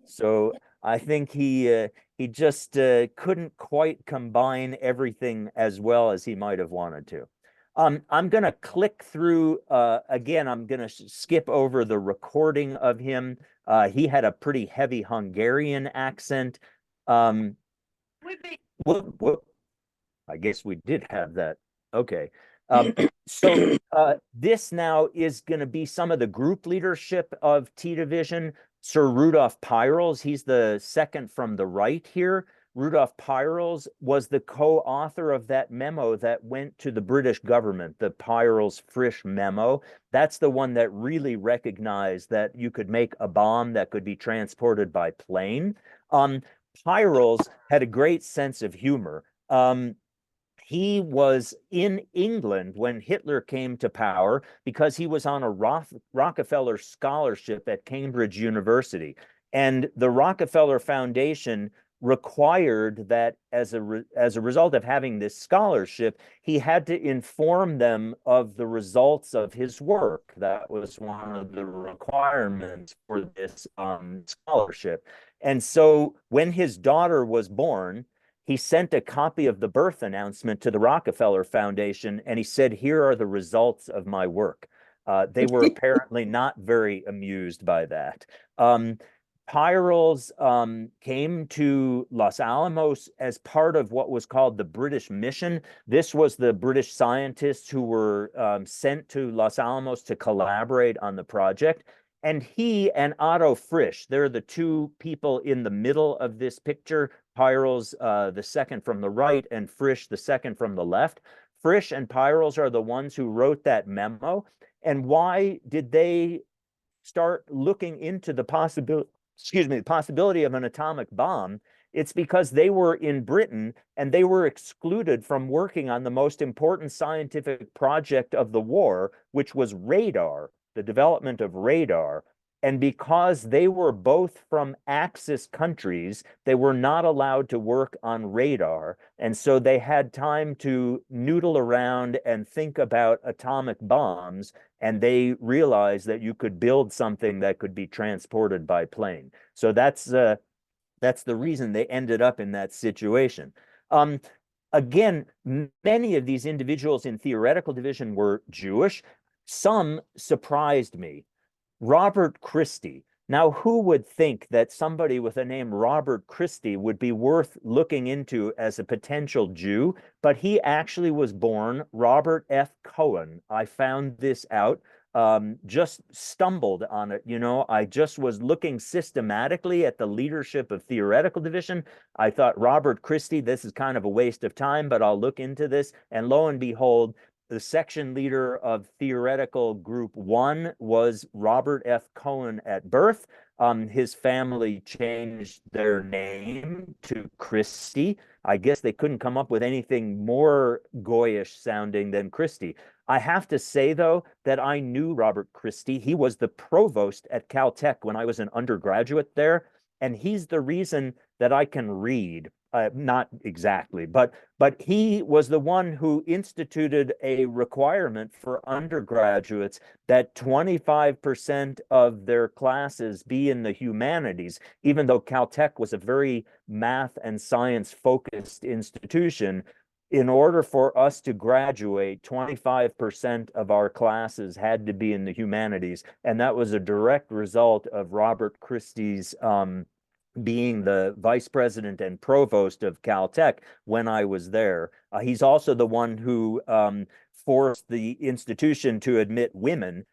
So I think he just couldn't quite combine everything as well as he might have wanted to. I'm going to click through, again, I'm going to skip over the recording of him. He had a pretty heavy Hungarian accent. Whoop. I guess we did have that. Okay. So this now is going to be some of the group leadership of T Division. Sir Rudolf Peierls, he's the second from the right here. Rudolf Peierls was the co-author of that memo that went to the British government, the Peierls-Frisch memo. That's the one that really recognized that you could make a bomb that could be transported by plane. Peierls had a great sense of humor. He was in England when Hitler came to power because he was on a Rockefeller scholarship at Cambridge University. And the Rockefeller Foundation required that as a result of having this scholarship, he had to inform them of the results of his work. That was one of the requirements for this scholarship. And so when his daughter was born, he sent a copy of the birth announcement to the Rockefeller Foundation, and he said, here are the results of my work. They were apparently not very amused by that. Peierls came to Los Alamos as part of what was called the British Mission. This was the British scientists who were sent to Los Alamos to collaborate on the project. And he and Otto Frisch, they're the two people in the middle of this picture. Peierls, the second from the right, and Frisch, the second from the left. Frisch and Peierls are the ones who wrote that memo. And why did they start looking into the possibility of an atomic bomb? It's because they were in Britain and they were excluded from working on the most important scientific project of the war, which was radar, the development of radar. And because they were both from Axis countries, they were not allowed to work on radar. And so they had time to noodle around and think about atomic bombs. And they realized that you could build something that could be transported by plane. So that's the reason they ended up in that situation. again, many of these individuals in theoretical division were Jewish. Some surprised me. Robert Christie. Now, who would think that somebody with a name Robert Christie would be worth looking into as a potential Jew? But he actually was born Robert F. Cohen. I found this out, just stumbled on it. I just was looking systematically at the leadership of theoretical division. I thought, Robert Christie, this is kind of a waste of time, but I'll look into this. And lo and behold, the section leader of theoretical group 1 was Robert F. Cohen at birth. His family changed their name to Christie. I guess they couldn't come up with anything more Goyish sounding than Christie. I have to say, though, that I knew Robert Christie. He was the provost at Caltech when I was an undergraduate there, and he's the reason that I can read. Not exactly, but he was the one who instituted a requirement for undergraduates that 25% of their classes be in the humanities, even though Caltech was a very math and science focused institution. In order for us to graduate, 25% of our classes had to be in the humanities, and that was a direct result of Robert Christie's being the vice president and provost of Caltech when I was there. He's also the one who forced the institution to admit women,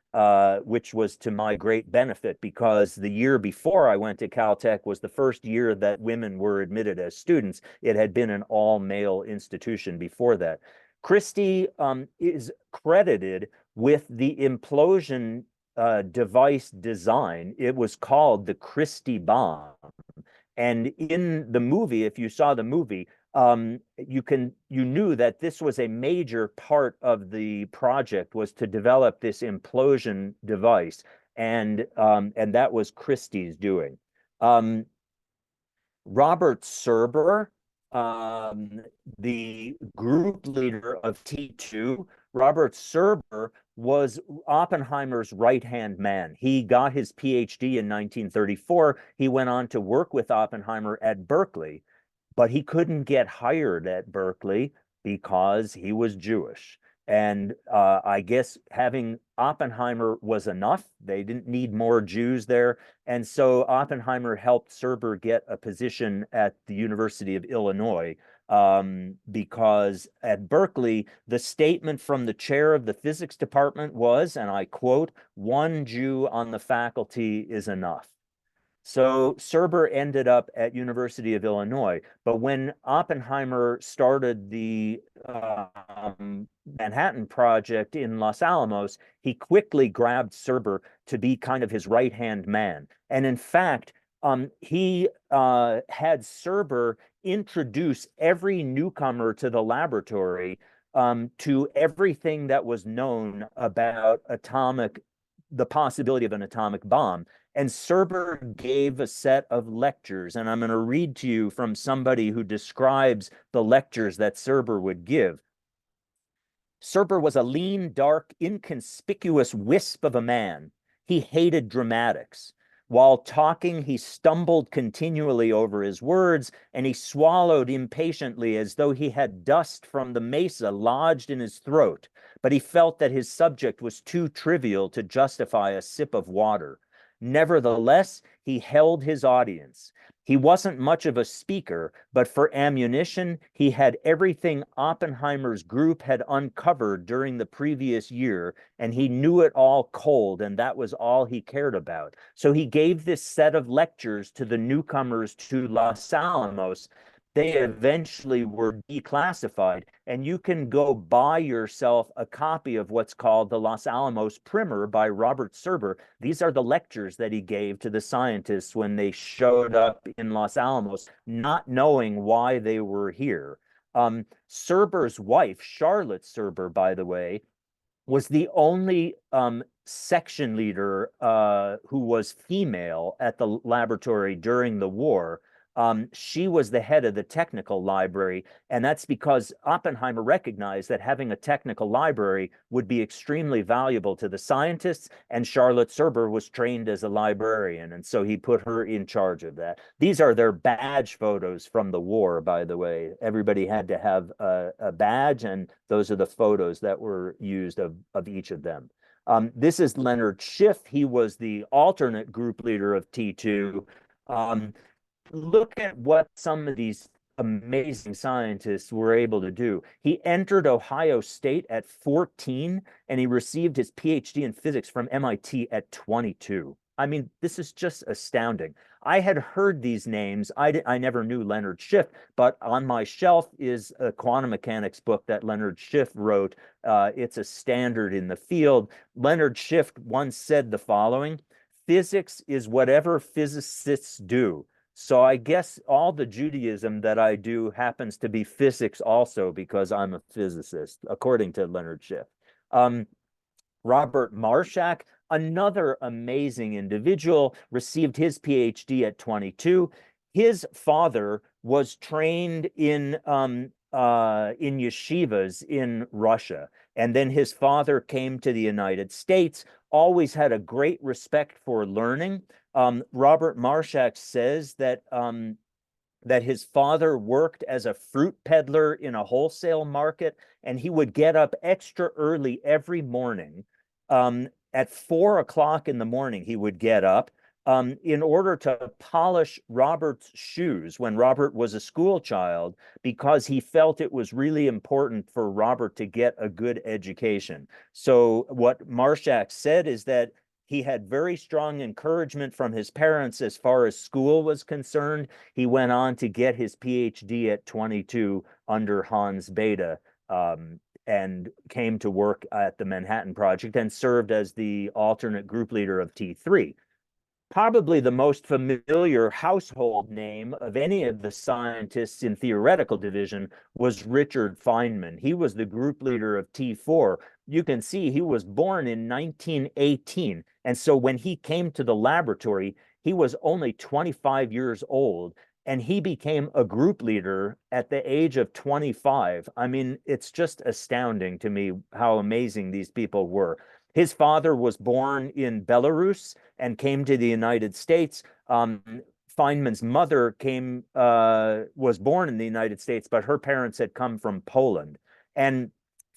which was to my great benefit, because the year before I went to Caltech was the first year that women were admitted as students. It had been an all-male institution before that. Christie is credited with the implosion device design. It was called the Christie bomb. And in the movie, if you saw the movie, you knew that this was a major part of the project, was to develop this implosion device, and that was Christie's doing. Robert Serber, the group leader of T2, Robert Serber was Oppenheimer's right-hand man. He got his PhD in 1934. He went on to work with Oppenheimer at Berkeley, but he couldn't get hired at Berkeley because he was Jewish. And I guess having Oppenheimer was enough. They didn't need more Jews there. And so Oppenheimer helped Serber get a position at the University of Illinois, because at Berkeley, the statement from the chair of the physics department was, and I quote, "One Jew on the faculty is enough." So Serber ended up at University of Illinois. But when Oppenheimer started the Manhattan Project in Los Alamos, he quickly grabbed Serber to be kind of his right-hand man. And in fact, he had Serber introduce every newcomer to the laboratory to everything that was known about the possibility of an atomic bomb. And Serber gave a set of lectures, and I'm going to read to you from somebody who describes the lectures that Serber would give. Serber was a lean, dark, inconspicuous wisp of a man. He hated dramatics. While talking, he stumbled continually over his words, and he swallowed impatiently as though he had dust from the mesa lodged in his throat. But he felt that his subject was too trivial to justify a sip of water. Nevertheless, he held his audience. He wasn't much of a speaker, but for ammunition, he had everything Oppenheimer's group had uncovered during the previous year, and he knew it all cold, and that was all he cared about. So he gave this set of lectures to the newcomers to Los Alamos. They eventually were declassified, and you can go buy yourself a copy of what's called the Los Alamos Primer by Robert Serber. These are the lectures that he gave to the scientists when they showed up in Los Alamos, not knowing why they were here. Serber's wife, Charlotte Serber, by the way, was the only section leader who was female at the laboratory during the war. She was the head of the technical library, and that's because Oppenheimer recognized that having a technical library would be extremely valuable to the scientists, and Charlotte Serber was trained as a librarian, and so he put her in charge of that. These are their badge photos from the war, by the way. Everybody had to have a badge, and those are the photos that were used of each of them. This is Leonard Schiff. He was the alternate group leader of T2. Look at what some of these amazing scientists were able to do. He entered Ohio State at 14, and he received his PhD in physics from MIT at 22. I mean, this is just astounding. I had heard these names. I never knew Leonard Schiff, but on my shelf is a quantum mechanics book that Leonard Schiff wrote. It's a standard in the field. Leonard Schiff once said the following: physics is whatever physicists do. So I guess all the Judaism that I do happens to be physics also, because I'm a physicist, according to Leonard Schiff. Robert Marshak, another amazing individual, received his PhD at 22. His father was trained in yeshivas in Russia, and then his father came to the United States. Always had a great respect for learning. Robert Marshak says that that his father worked as a fruit peddler in a wholesale market, and he would get up extra early every morning. At 4 o'clock in the morning, he would get up in order to polish Robert's shoes when Robert was a school child, because he felt it was really important for Robert to get a good education. So what Marshak said is that he had very strong encouragement from his parents as far as school was concerned. He went on to get his PhD at 22 under Hans Bethe, and came to work at the Manhattan Project and served as the alternate group leader of T3. Probably the most familiar household name of any of the scientists in theoretical division was Richard Feynman. He was the group leader of T4. You can see he was born in 1918. And so when he came to the laboratory, he was only 25 years old, and he became a group leader at the age of 25. I mean, it's just astounding to me how amazing these people were. His father was born in Belarus and came to the United States. Feynman's mother was born in the United States, but her parents had come from Poland. And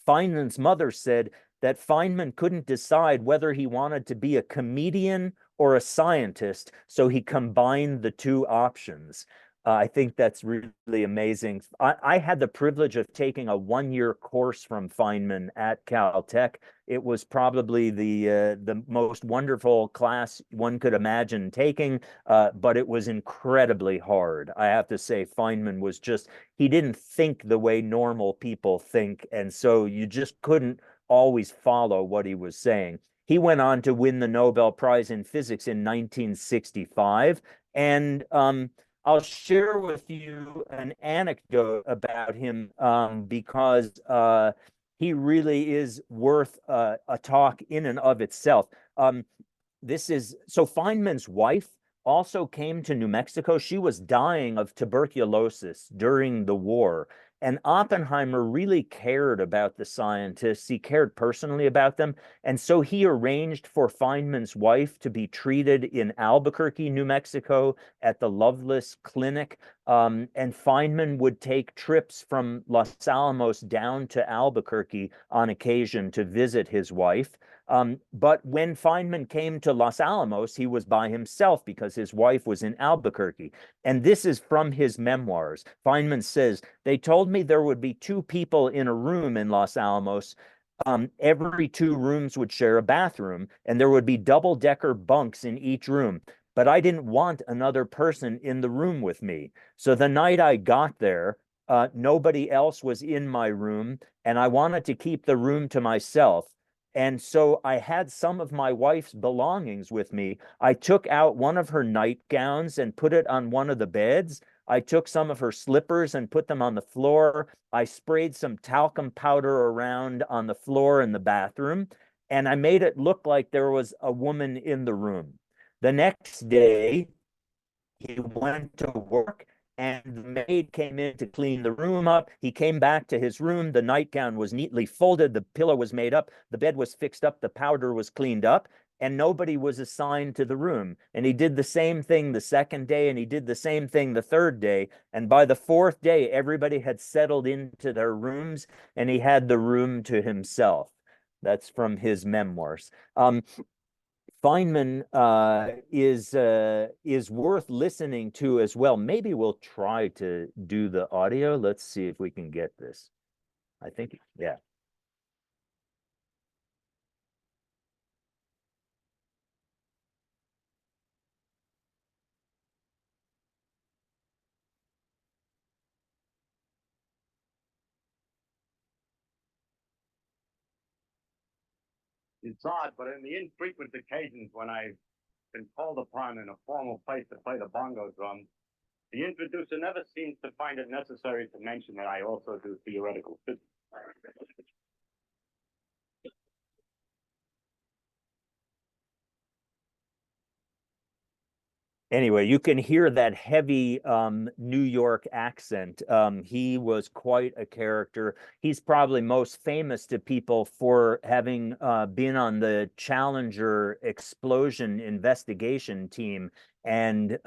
Feynman's mother said that Feynman couldn't decide whether he wanted to be a comedian or a scientist, so he combined the two options. I think that's really amazing. I had the privilege of taking a one-year course from Feynman at Caltech. It was probably the most wonderful class one could imagine taking, but it was incredibly hard. I have to say, Feynman was he didn't think the way normal people think, and so you just couldn't always follow what he was saying. He went on to win the Nobel Prize in Physics in 1965, and I'll share with you an anecdote about him, because he really is worth a talk in and of itself. So Feynman's wife also came to New Mexico. She was dying of tuberculosis during the war. And Oppenheimer really cared about the scientists. He cared personally about them. And so he arranged for Feynman's wife to be treated in Albuquerque, New Mexico, at the Lovelace Clinic. And Feynman would take trips from Los Alamos down to Albuquerque on occasion to visit his wife. But when Feynman came to Los Alamos, he was by himself because his wife was in Albuquerque. And this is from his memoirs. Feynman says, "They told me there would be two people in a room in Los Alamos. Every two rooms would share a bathroom, and there would be double-decker bunks in each room. But I didn't want another person in the room with me. So the night I got there, nobody else was in my room, and I wanted to keep the room to myself. And so I had some of my wife's belongings with me. I took out one of her nightgowns and put it on one of the beds. I took some of her slippers and put them on the floor. I sprayed some talcum powder around on the floor in the bathroom, and I made it look like there was a woman in the room. The next day, he went to work and the maid came in to clean the room up. He came back to his room. The nightgown was neatly folded. The pillow was made up. The bed was fixed up. The powder was cleaned up. And nobody was assigned to the room. And he did the same thing the second day, and he did the same thing the third day. And by the fourth day, everybody had settled into their rooms, and he had the room to himself. That's from his memoirs. Feynman is worth listening to as well. Maybe we'll try to do the audio. Let's see if we can get this. I think, yeah. It's odd, but in the infrequent occasions when I've been called upon in a formal place to play the bongo drum, the introducer never seems to find it necessary to mention that I also do theoretical physics. Anyway, you can hear that heavy New York accent. He was quite a character. He's probably most famous to people for having been on the Challenger explosion investigation team and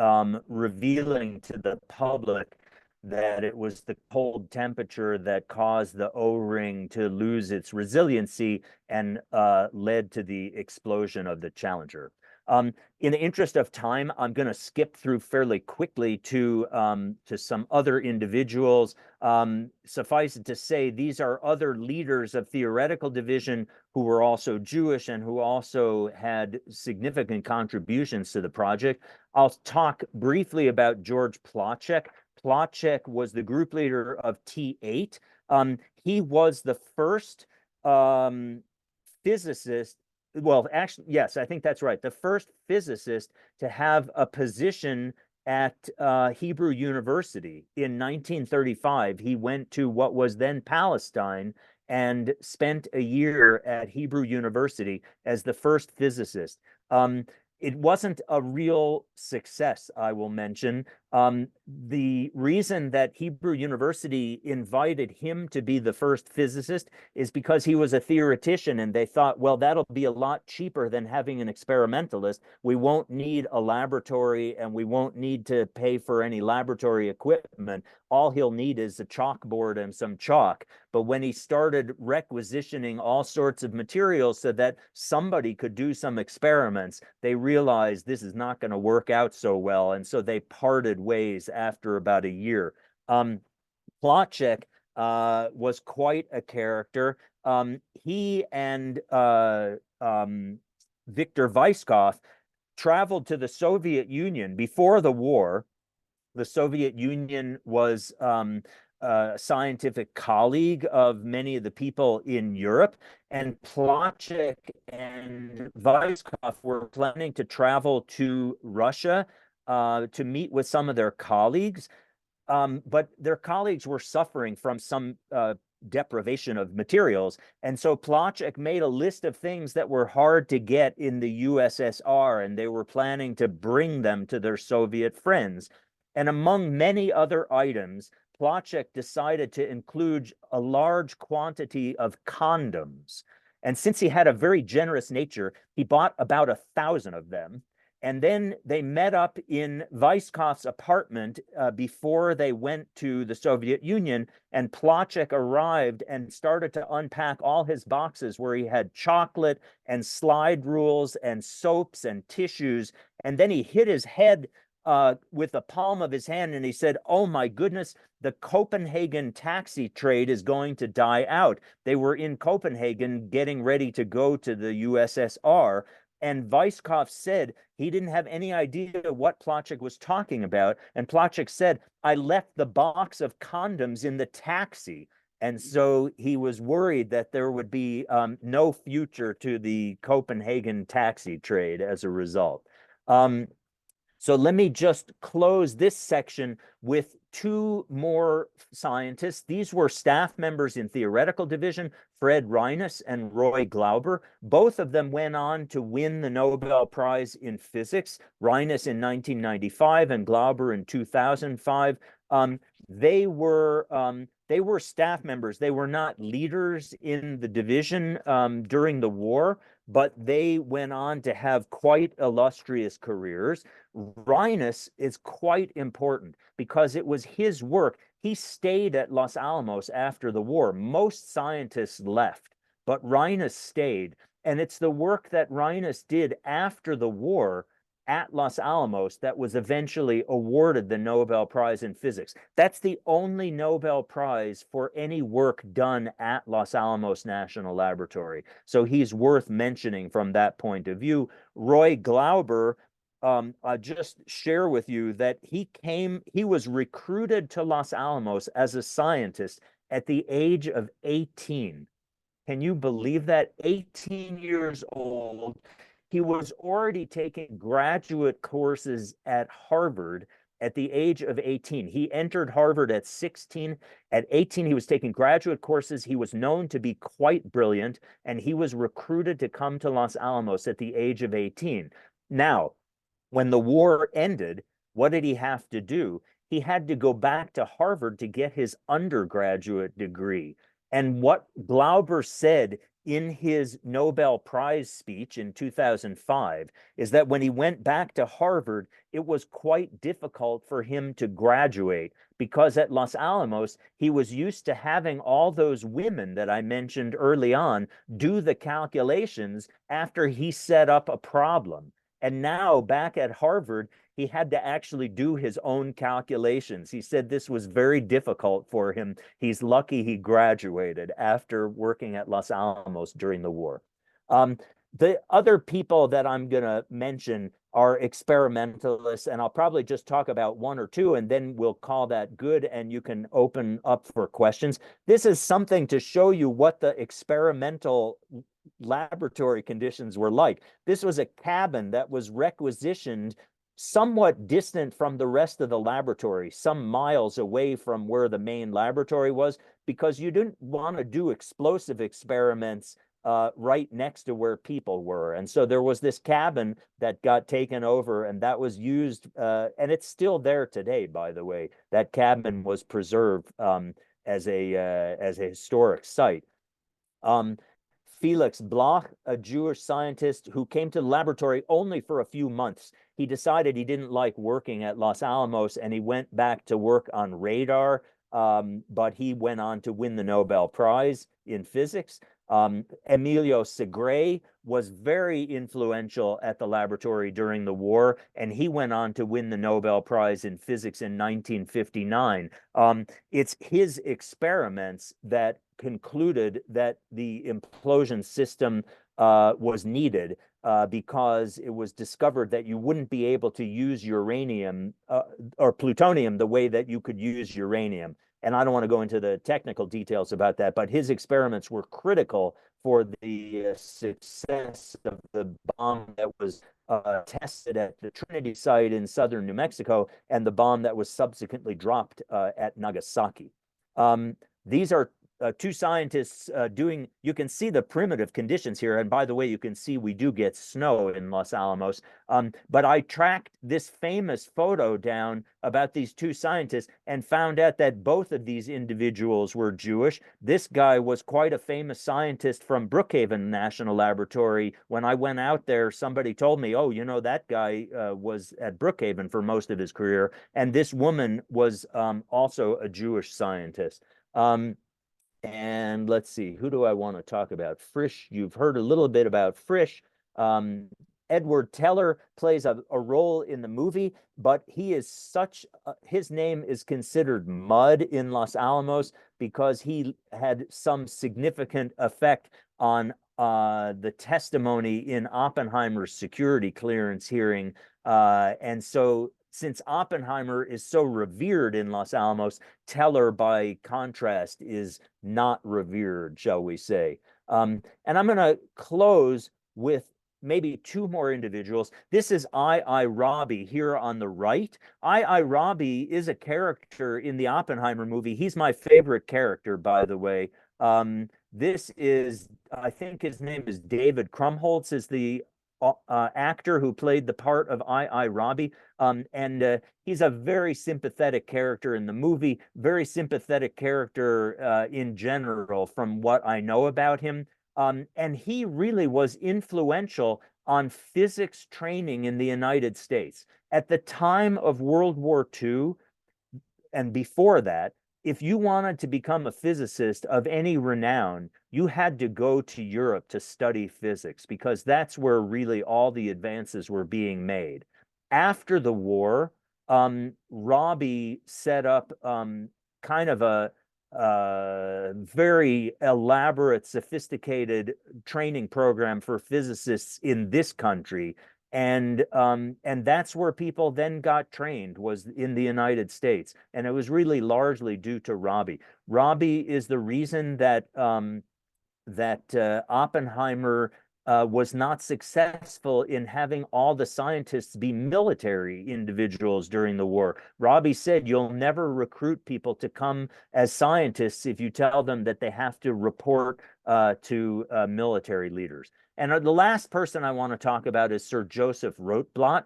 revealing to the public that it was the cold temperature that caused the O-ring to lose its resiliency and led to the explosion of the Challenger. In the interest of time, I'm going to skip through fairly quickly to some other individuals. Suffice it to say, these are other leaders of theoretical division who were also Jewish and who also had significant contributions to the project. I'll talk briefly about George Plotchek. Plotchek was the group leader of T8. He was the first physicist. Well, actually, yes, I think that's right. The first physicist to have a position at Hebrew University in 1935. He went to what was then Palestine and spent a year at Hebrew University as the first physicist. It wasn't a real success, I will mention. The reason that Hebrew University invited him to be the first physicist is because he was a theoretician, and they thought, well, that'll be a lot cheaper than having an experimentalist. We won't need a laboratory, and we won't need to pay for any laboratory equipment. All he'll need is a chalkboard and some chalk. But when he started requisitioning all sorts of materials so that somebody could do some experiments, they realized this is not going to work out so well. And so they parted ways after about a year. Plotchek was quite a character. He and Victor Weisskopf traveled to the Soviet Union before the war. The Soviet Union was a scientific colleague of many of the people in Europe, and Plotchek and Weisskopf were planning to travel to Russia to meet with some of their colleagues, but their colleagues were suffering from some deprivation of materials. And so Plotchek made a list of things that were hard to get in the USSR, and they were planning to bring them to their Soviet friends. And among many other items, Plotchek decided to include a large quantity of condoms. And since he had a very generous nature, he bought about 1,000 of them. And then they met up in Weisskopf's apartment before they went to the Soviet Union. And Plotchek arrived and started to unpack all his boxes where he had chocolate and slide rules and soaps and tissues. And then he hit his head with the palm of his hand, and he said, "Oh my goodness, the Copenhagen taxi trade is going to die out." They were in Copenhagen getting ready to go to the USSR, and Weisskopf said he didn't have any idea what Plotchek was talking about. And Plotchek said, "I left the box of condoms in the taxi." And so he was worried that there would be no future to the Copenhagen taxi trade as a result. So let me just close this section with two more scientists. These were staff members in theoretical division, Fred Reines and Roy Glauber. Both of them went on to win the Nobel Prize in Physics, Reines in 1995 and Glauber in 2005. They were staff members. They were not leaders in the division during the war, but they went on to have quite illustrious careers. Reines is quite important because it was his work. He stayed at Los Alamos after the war. Most scientists left, but Reines stayed. And it's the work that Reines did after the war at Los Alamos that was eventually awarded the Nobel Prize in Physics. That's the only Nobel Prize for any work done at Los Alamos National Laboratory. So he's worth mentioning from that point of view. Roy Glauber, I'll just share with you that he was recruited to Los Alamos as a scientist at the age of 18. Can you believe that? 18 years old. He was already taking graduate courses at Harvard at the age of 18. He entered Harvard at 16. At 18, he was taking graduate courses. He was known to be quite brilliant, and he was recruited to come to Los Alamos at the age of 18. Now, when the war ended, what did he have to do? He had to go back to Harvard to get his undergraduate degree. And what Glauber said in his Nobel Prize speech in 2005 is that when he went back to Harvard, it was quite difficult for him to graduate because at Los Alamos, he was used to having all those women that I mentioned early on do the calculations after he set up a problem. And now back at Harvard, he had to actually do his own calculations. He said this was very difficult for him. He's lucky he graduated after working at Los Alamos during the war. The other people that I'm going to mention are experimentalists, and I'll probably just talk about one or two, and then we'll call that good, and you can open up for questions. This is something to show you what the experimental laboratory conditions were like. This was a cabin that was requisitioned somewhat distant from the rest of the laboratory, some miles away from where the main laboratory was, because you didn't want to do explosive experiments right next to where people were. And so there was this cabin that got taken over, and that was used, and it's still there today, by the way. That cabin was preserved as a historic site. Felix Bloch, a Jewish scientist who came to the laboratory only for a few months. He decided he didn't like working at Los Alamos, and he went back to work on radar, but he went on to win the Nobel Prize in physics. Emilio Segre was very influential at the laboratory during the war, and he went on to win the Nobel Prize in physics in 1959. It's his experiments that concluded that the implosion system was needed because it was discovered that you wouldn't be able to use uranium or plutonium the way that you could use uranium. And I don't want to go into the technical details about that, but his experiments were critical for the success of the bomb that was tested at the Trinity site in southern New Mexico and the bomb that was subsequently dropped at Nagasaki. These are two scientists doing, you can see the primitive conditions here. And by the way, you can see we do get snow in Los Alamos. But I tracked this famous photo down about these two scientists and found out that both of these individuals were Jewish. This guy was quite a famous scientist from Brookhaven National Laboratory. When I went out there, somebody told me, oh, you know, that guy was at Brookhaven for most of his career. And this woman was also a Jewish scientist. And let's see, who do I want to talk about? Frisch, you've heard a little bit about Frisch. Edward Teller plays a role in the movie, but he is his name is considered mud in Los Alamos because he had some significant effect on the testimony in Oppenheimer's security clearance hearing. And so since Oppenheimer is so revered in Los Alamos, Teller, by contrast, is not revered, shall we say. And I'm going to close with maybe two more individuals. This is Rabbi here on the right. Rabbi is a character in the Oppenheimer movie. He's my favorite character, by the way. This is, I think his name is David Krumholtz, is the actor who played the part of Rabbi. And he's a very sympathetic character in the movie, very sympathetic character in general from what I know about him. And he really was influential on physics training in the United States. At the time of World War II, and before that, if you wanted to become a physicist of any renown, you had to go to Europe to study physics because that's where really all the advances were being made. After the war, Rabbi set up kind of a very elaborate, sophisticated training program for physicists in this country. And that's where people then got trained, was in the United States. And it was really largely due to Rabbi. Rabbi is the reason that Oppenheimer was not successful in having all the scientists be military individuals during the war. Rabbi said, you'll never recruit people to come as scientists if you tell them that they have to report to military leaders. And the last person I want to talk about is Sir Joseph Rotblat.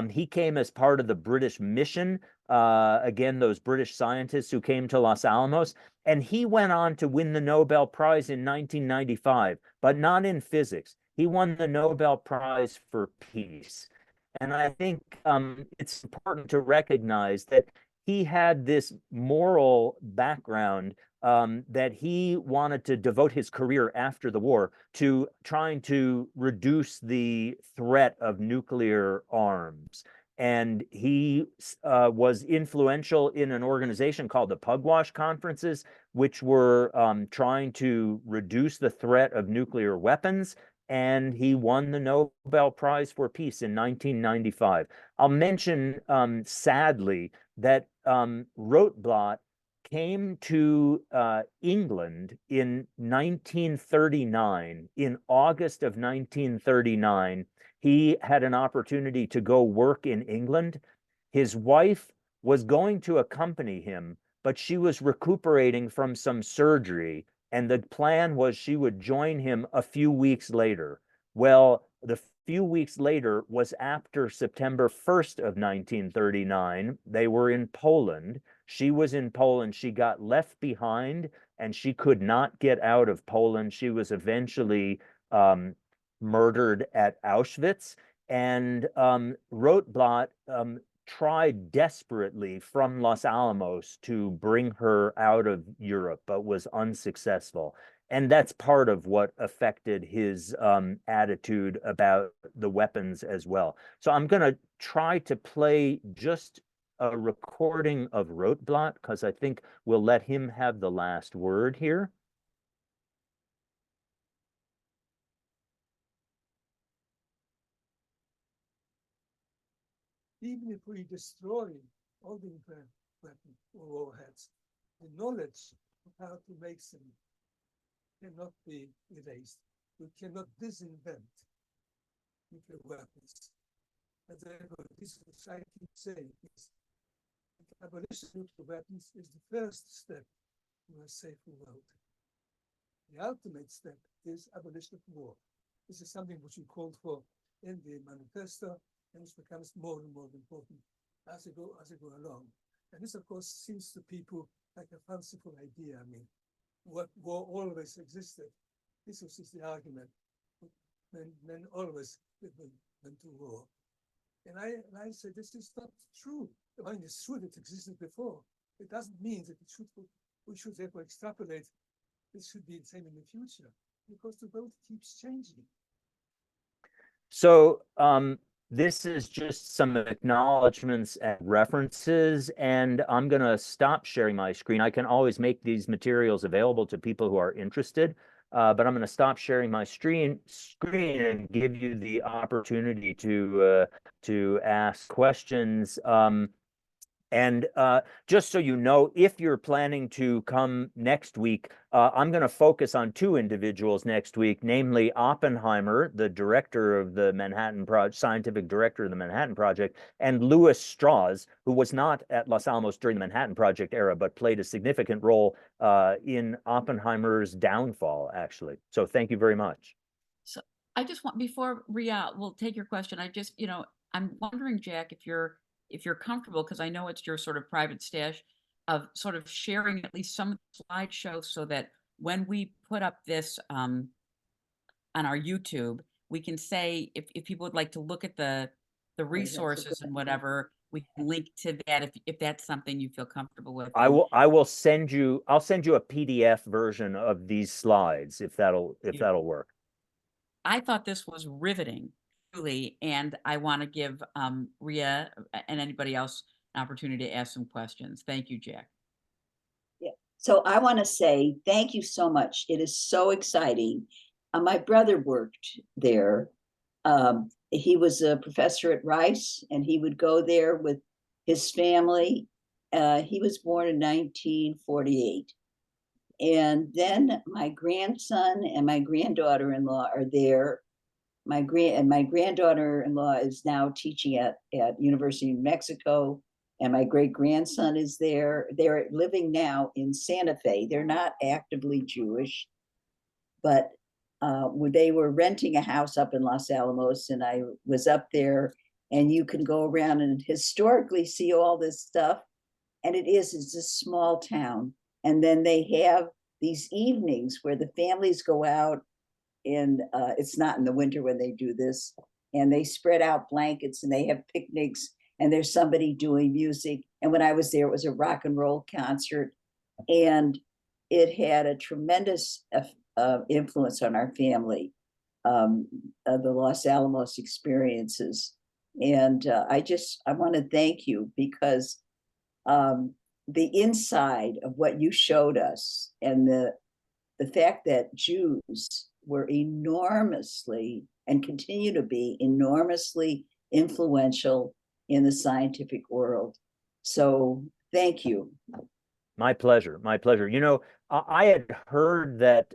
He came as part of the British mission, again, those British scientists who came to Los Alamos. And he went on to win the Nobel Prize in 1995, but not in physics. He won the Nobel Prize for peace. And I think it's important to recognize that he had this moral background that he wanted to devote his career after the war to trying to reduce the threat of nuclear arms. And he was influential in an organization called the Pugwash Conferences, which were trying to reduce the threat of nuclear weapons. And he won the Nobel Prize for Peace in 1995. I'll mention, sadly, that Rotblat came to England in 1939. In August of 1939, he had an opportunity to go work in England. His wife was going to accompany him, but she was recuperating from some surgery, and the plan was she would join him a few weeks later. Well, the few weeks later was after September 1st of 1939. They were in Poland. She was in Poland. She got left behind, and she could not get out of Poland. She was eventually murdered at Auschwitz. And Rotblat tried desperately from Los Alamos to bring her out of Europe, but was unsuccessful. And that's part of what affected his attitude about the weapons as well. So I'm going to try to play just a recording of Rotblat, because I think we'll let him have the last word here. Even if we destroy all the weapons or warheads, the knowledge of how to make them cannot be erased. We cannot disinvent nuclear weapons. And therefore, this, which I keep saying, is abolition of nuclear weapons is the first step to a safer world. The ultimate step is abolition of war. This is something which we called for in the manifesto, and which becomes more and more important as we go along. And this, of course, seems to people like a fanciful idea. I mean, what war always existed. This was just the argument. Men always went to war. And I say this is not true. I mean, it's true that it existed before. It doesn't mean that we should therefore extrapolate this should be the same in the future, because the world keeps changing. So this is just some acknowledgments and references, and I'm going to stop sharing my screen. I can always make these materials available to people who are interested, but I'm going to stop sharing my screen and give you the opportunity to ask questions. And just so you know, if you're planning to come next week, I'm going to focus on two individuals next week, namely Oppenheimer, the director of the Manhattan Project, scientific director of the Manhattan Project, and Louis Strauss, who was not at Los Alamos during the Manhattan Project era, but played a significant role in Oppenheimer's downfall, actually. So thank you very much. So I just want, before Ria will take your question, I just, I'm wondering, Jack, if you're comfortable, because I know it's your sort of private stash, of sort of sharing at least some of the slideshows so that when we put up this on our YouTube, we can say if people would like to look at the that's a resources good and idea. whatever, we can link to that if that's something you feel comfortable with. I will send you, I'll send you a PDF version of these slides if that'll work. I thought this was riveting, truly, and I want to give Ria and anybody else an opportunity to ask some questions. Thank you, Jack. Yeah. So I want to say thank you so much. It is so exciting. My brother worked there. He was a professor at Rice, and he would go there with his family. He was born in 1948. And then my grandson and my granddaughter-in-law are there. My granddaughter-in-law is now teaching at University of Mexico, and my great-grandson is there. They're living now in Santa Fe. They're not actively Jewish, but they were renting a house up in Los Alamos, and I was up there, and you can go around and historically see all this stuff. And it's a small town. And then they have these evenings where the families go out, and it's not in the winter when they do this, and they spread out blankets and they have picnics, and there's somebody doing music. And when I was there, it was a rock and roll concert, and it had a tremendous influence on our family, the Los Alamos experiences. And I want to thank you, because the inside of what you showed us, and the fact that Jews were enormously, and continue to be enormously, influential in the scientific world. So thank you. My pleasure. My pleasure. I had heard that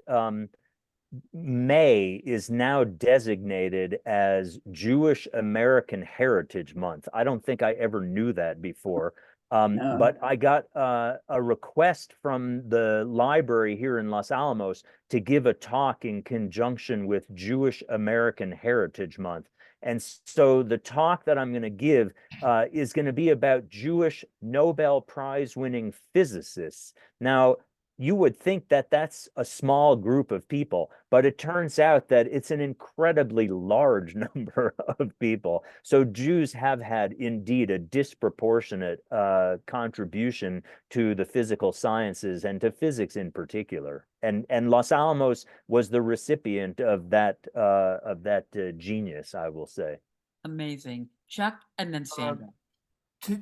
May is now designated as Jewish American Heritage Month. I don't think I ever knew that before. No. But I got a request from the library here in Los Alamos to give a talk in conjunction with Jewish American Heritage Month. And so the talk that I'm going to give is going to be about Jewish Nobel Prize winning physicists. Now, you would think that that's a small group of people, but it turns out that it's an incredibly large number of people. So Jews have had indeed a disproportionate contribution to the physical sciences and to physics in particular. And Los Alamos was the recipient of that genius, I will say. Amazing. Chuck, and then Sandra.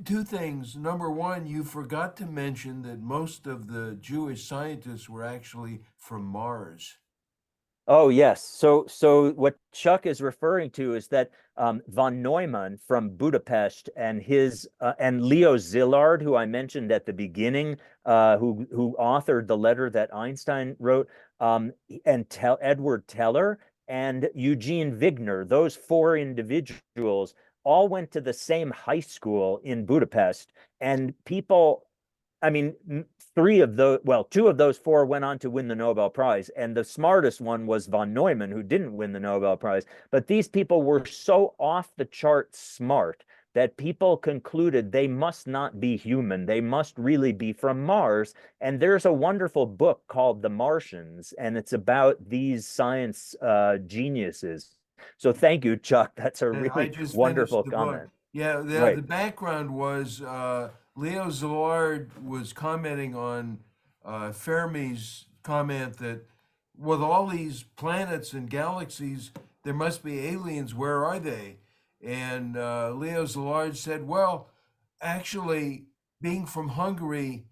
Two things. Number one, you forgot to mention that most of the Jewish scientists were actually from Mars. Oh, yes. So what Chuck is referring to is that von Neumann from Budapest and his and Leo Szilard, who I mentioned at the beginning, who authored the letter that Einstein wrote, and Edward Teller and Eugene Wigner, those four individuals all went to the same high school in Budapest, and people, I mean, two of those four went on to win the Nobel Prize, and the smartest one was von Neumann, who didn't win the Nobel Prize. But these people were so off the chart smart that people concluded they must not be human. They must really be from Mars. And there's a wonderful book called The Martians, and it's about these science geniuses. So thank you, Chuck. That's a really wonderful comment. Yeah, Right. the background was Leo Szilard was commenting on Fermi's comment that with all these planets and galaxies, there must be aliens. Where are they? And Leo Szilard said, well, actually, being from Hungary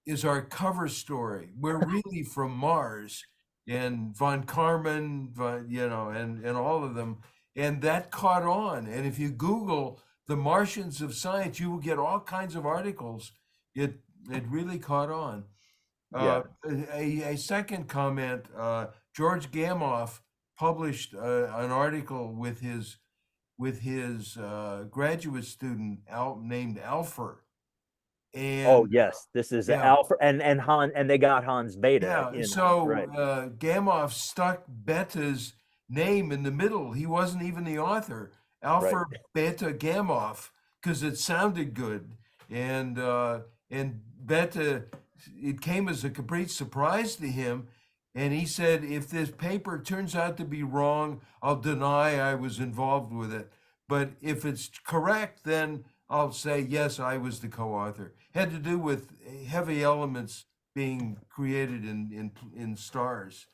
is our cover story. We're really from Mars. And von Karman, and all of them. And that caught on. And if you Google the Martians of science, you will get all kinds of articles. It really caught on. Yeah. A second comment, George Gamow published an article with his graduate student named Alfer. And oh yes, this is Alpha and Han, and they got Hans Bethe. Yeah, so right. Gamow stuck Bette's name in the middle. He wasn't even the author, Alpha Beta Gamma, because it sounded good. And Beta, it came as a complete surprise to him. And he said, if this paper turns out to be wrong, I'll deny I was involved with it. But if it's correct, then I'll say, yes, I was the co-author. Had to do with heavy elements being created in stars.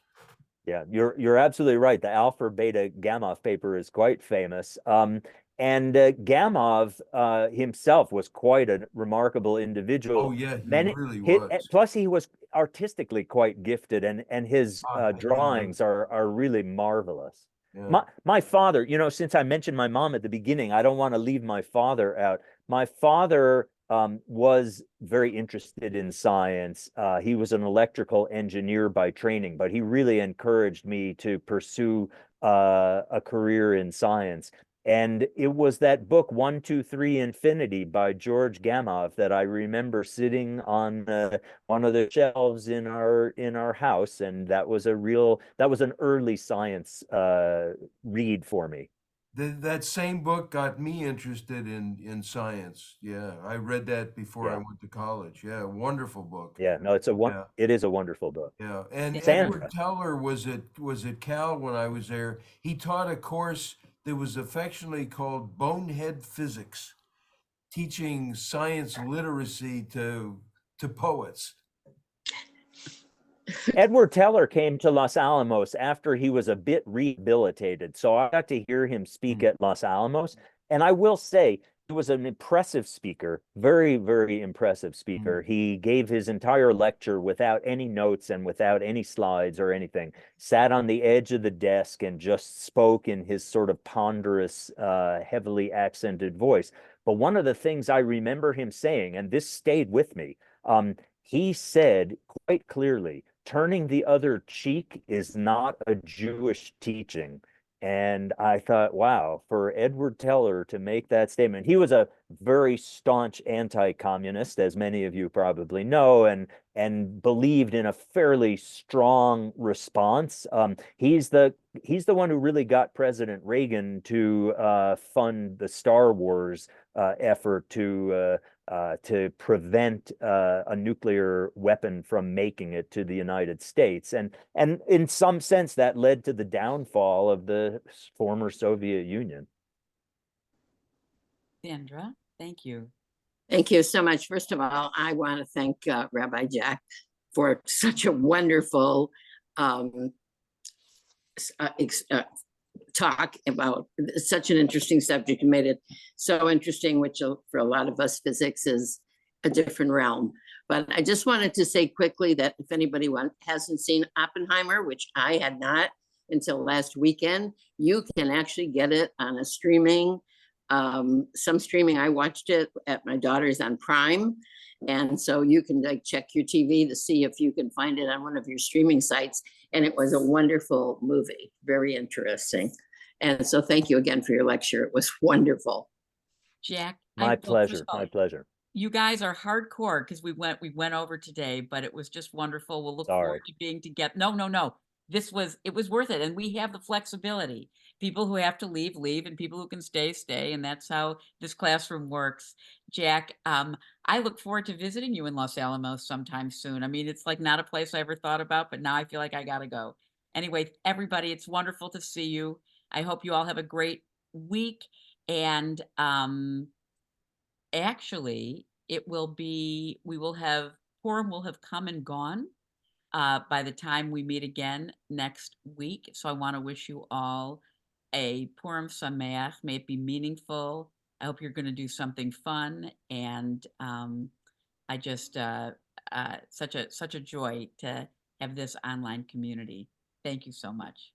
Yeah, you're absolutely right. The Alpha Beta Gamma paper is quite famous. And Gamov himself was quite a remarkable individual. Oh yeah, he really was. Plus, he was artistically quite gifted, and his I know. drawings are really marvelous. Yeah. My father, you know, since I mentioned my mom at the beginning, I don't want to leave my father out. My father was very interested in science. He was an electrical engineer by training, but he really encouraged me to pursue a career in science. And it was that book, 1, 2, 3, Infinity by George Gamow that I remember sitting on one of the shelves in our house. And that was an early science read for me. That same book got me interested in science. Yeah, I read that before I Yeah. went to college. Yeah, wonderful book. Yeah, no, Yeah. it is a wonderful book. Yeah, and Sandra. Edward Teller was at Cal when I was there. He taught a course that was affectionately called Bonehead Physics, teaching science literacy to poets. Edward Teller came to Los Alamos after he was a bit rehabilitated. So I got to hear him speak at Los Alamos. And I will say, he was an impressive speaker, very, very impressive speaker. He gave his entire lecture without any notes and without any slides or anything, sat on the edge of the desk and just spoke in his sort of ponderous, heavily accented voice. But one of the things I remember him saying, and this stayed with me, he said quite clearly, turning the other cheek is not a Jewish teaching. And I thought, wow, for Edward Teller to make that statement, he was a very staunch anti-communist, as many of you probably know, and believed in a fairly strong response. He's the one who really got President Reagan to fund the Star Wars effort to prevent a nuclear weapon from making it to the United States. And in some sense, that led to the downfall of the former Soviet Union. Sandra, thank you. Thank you so much. First of all, I want to thank Rabbi Jack for such a wonderful talk about such an interesting subject. You made it so interesting, which for a lot of us, physics is a different realm. But I just wanted to say quickly that if anybody hasn't seen Oppenheimer, which I had not until last weekend, you can actually get it on a streaming. Some streaming, I watched it at my daughter's on Prime. And so you can like check your TV to see if you can find it on one of your streaming sites. And it was a wonderful movie, very interesting. And so thank you again for your lecture. It was wonderful. Jack, My pleasure. My pleasure. You guys are hardcore because we went over today, but it was just wonderful. We'll look forward to being together. No. It was worth it. And we have the flexibility. People who have to leave, and people who can stay. And that's how this classroom works. Jack, I look forward to visiting you in Los Alamos sometime soon. I mean, it's like not a place I ever thought about, but now I feel like I gotta go. Anyway, everybody, it's wonderful to see you. I hope you all have a great week. And actually, Purim will have come and gone by the time we meet again next week. So I want to wish you all a Purim Sameach. May it be meaningful. I hope you're going to do something fun. And I just such a joy to have this online community. Thank you so much.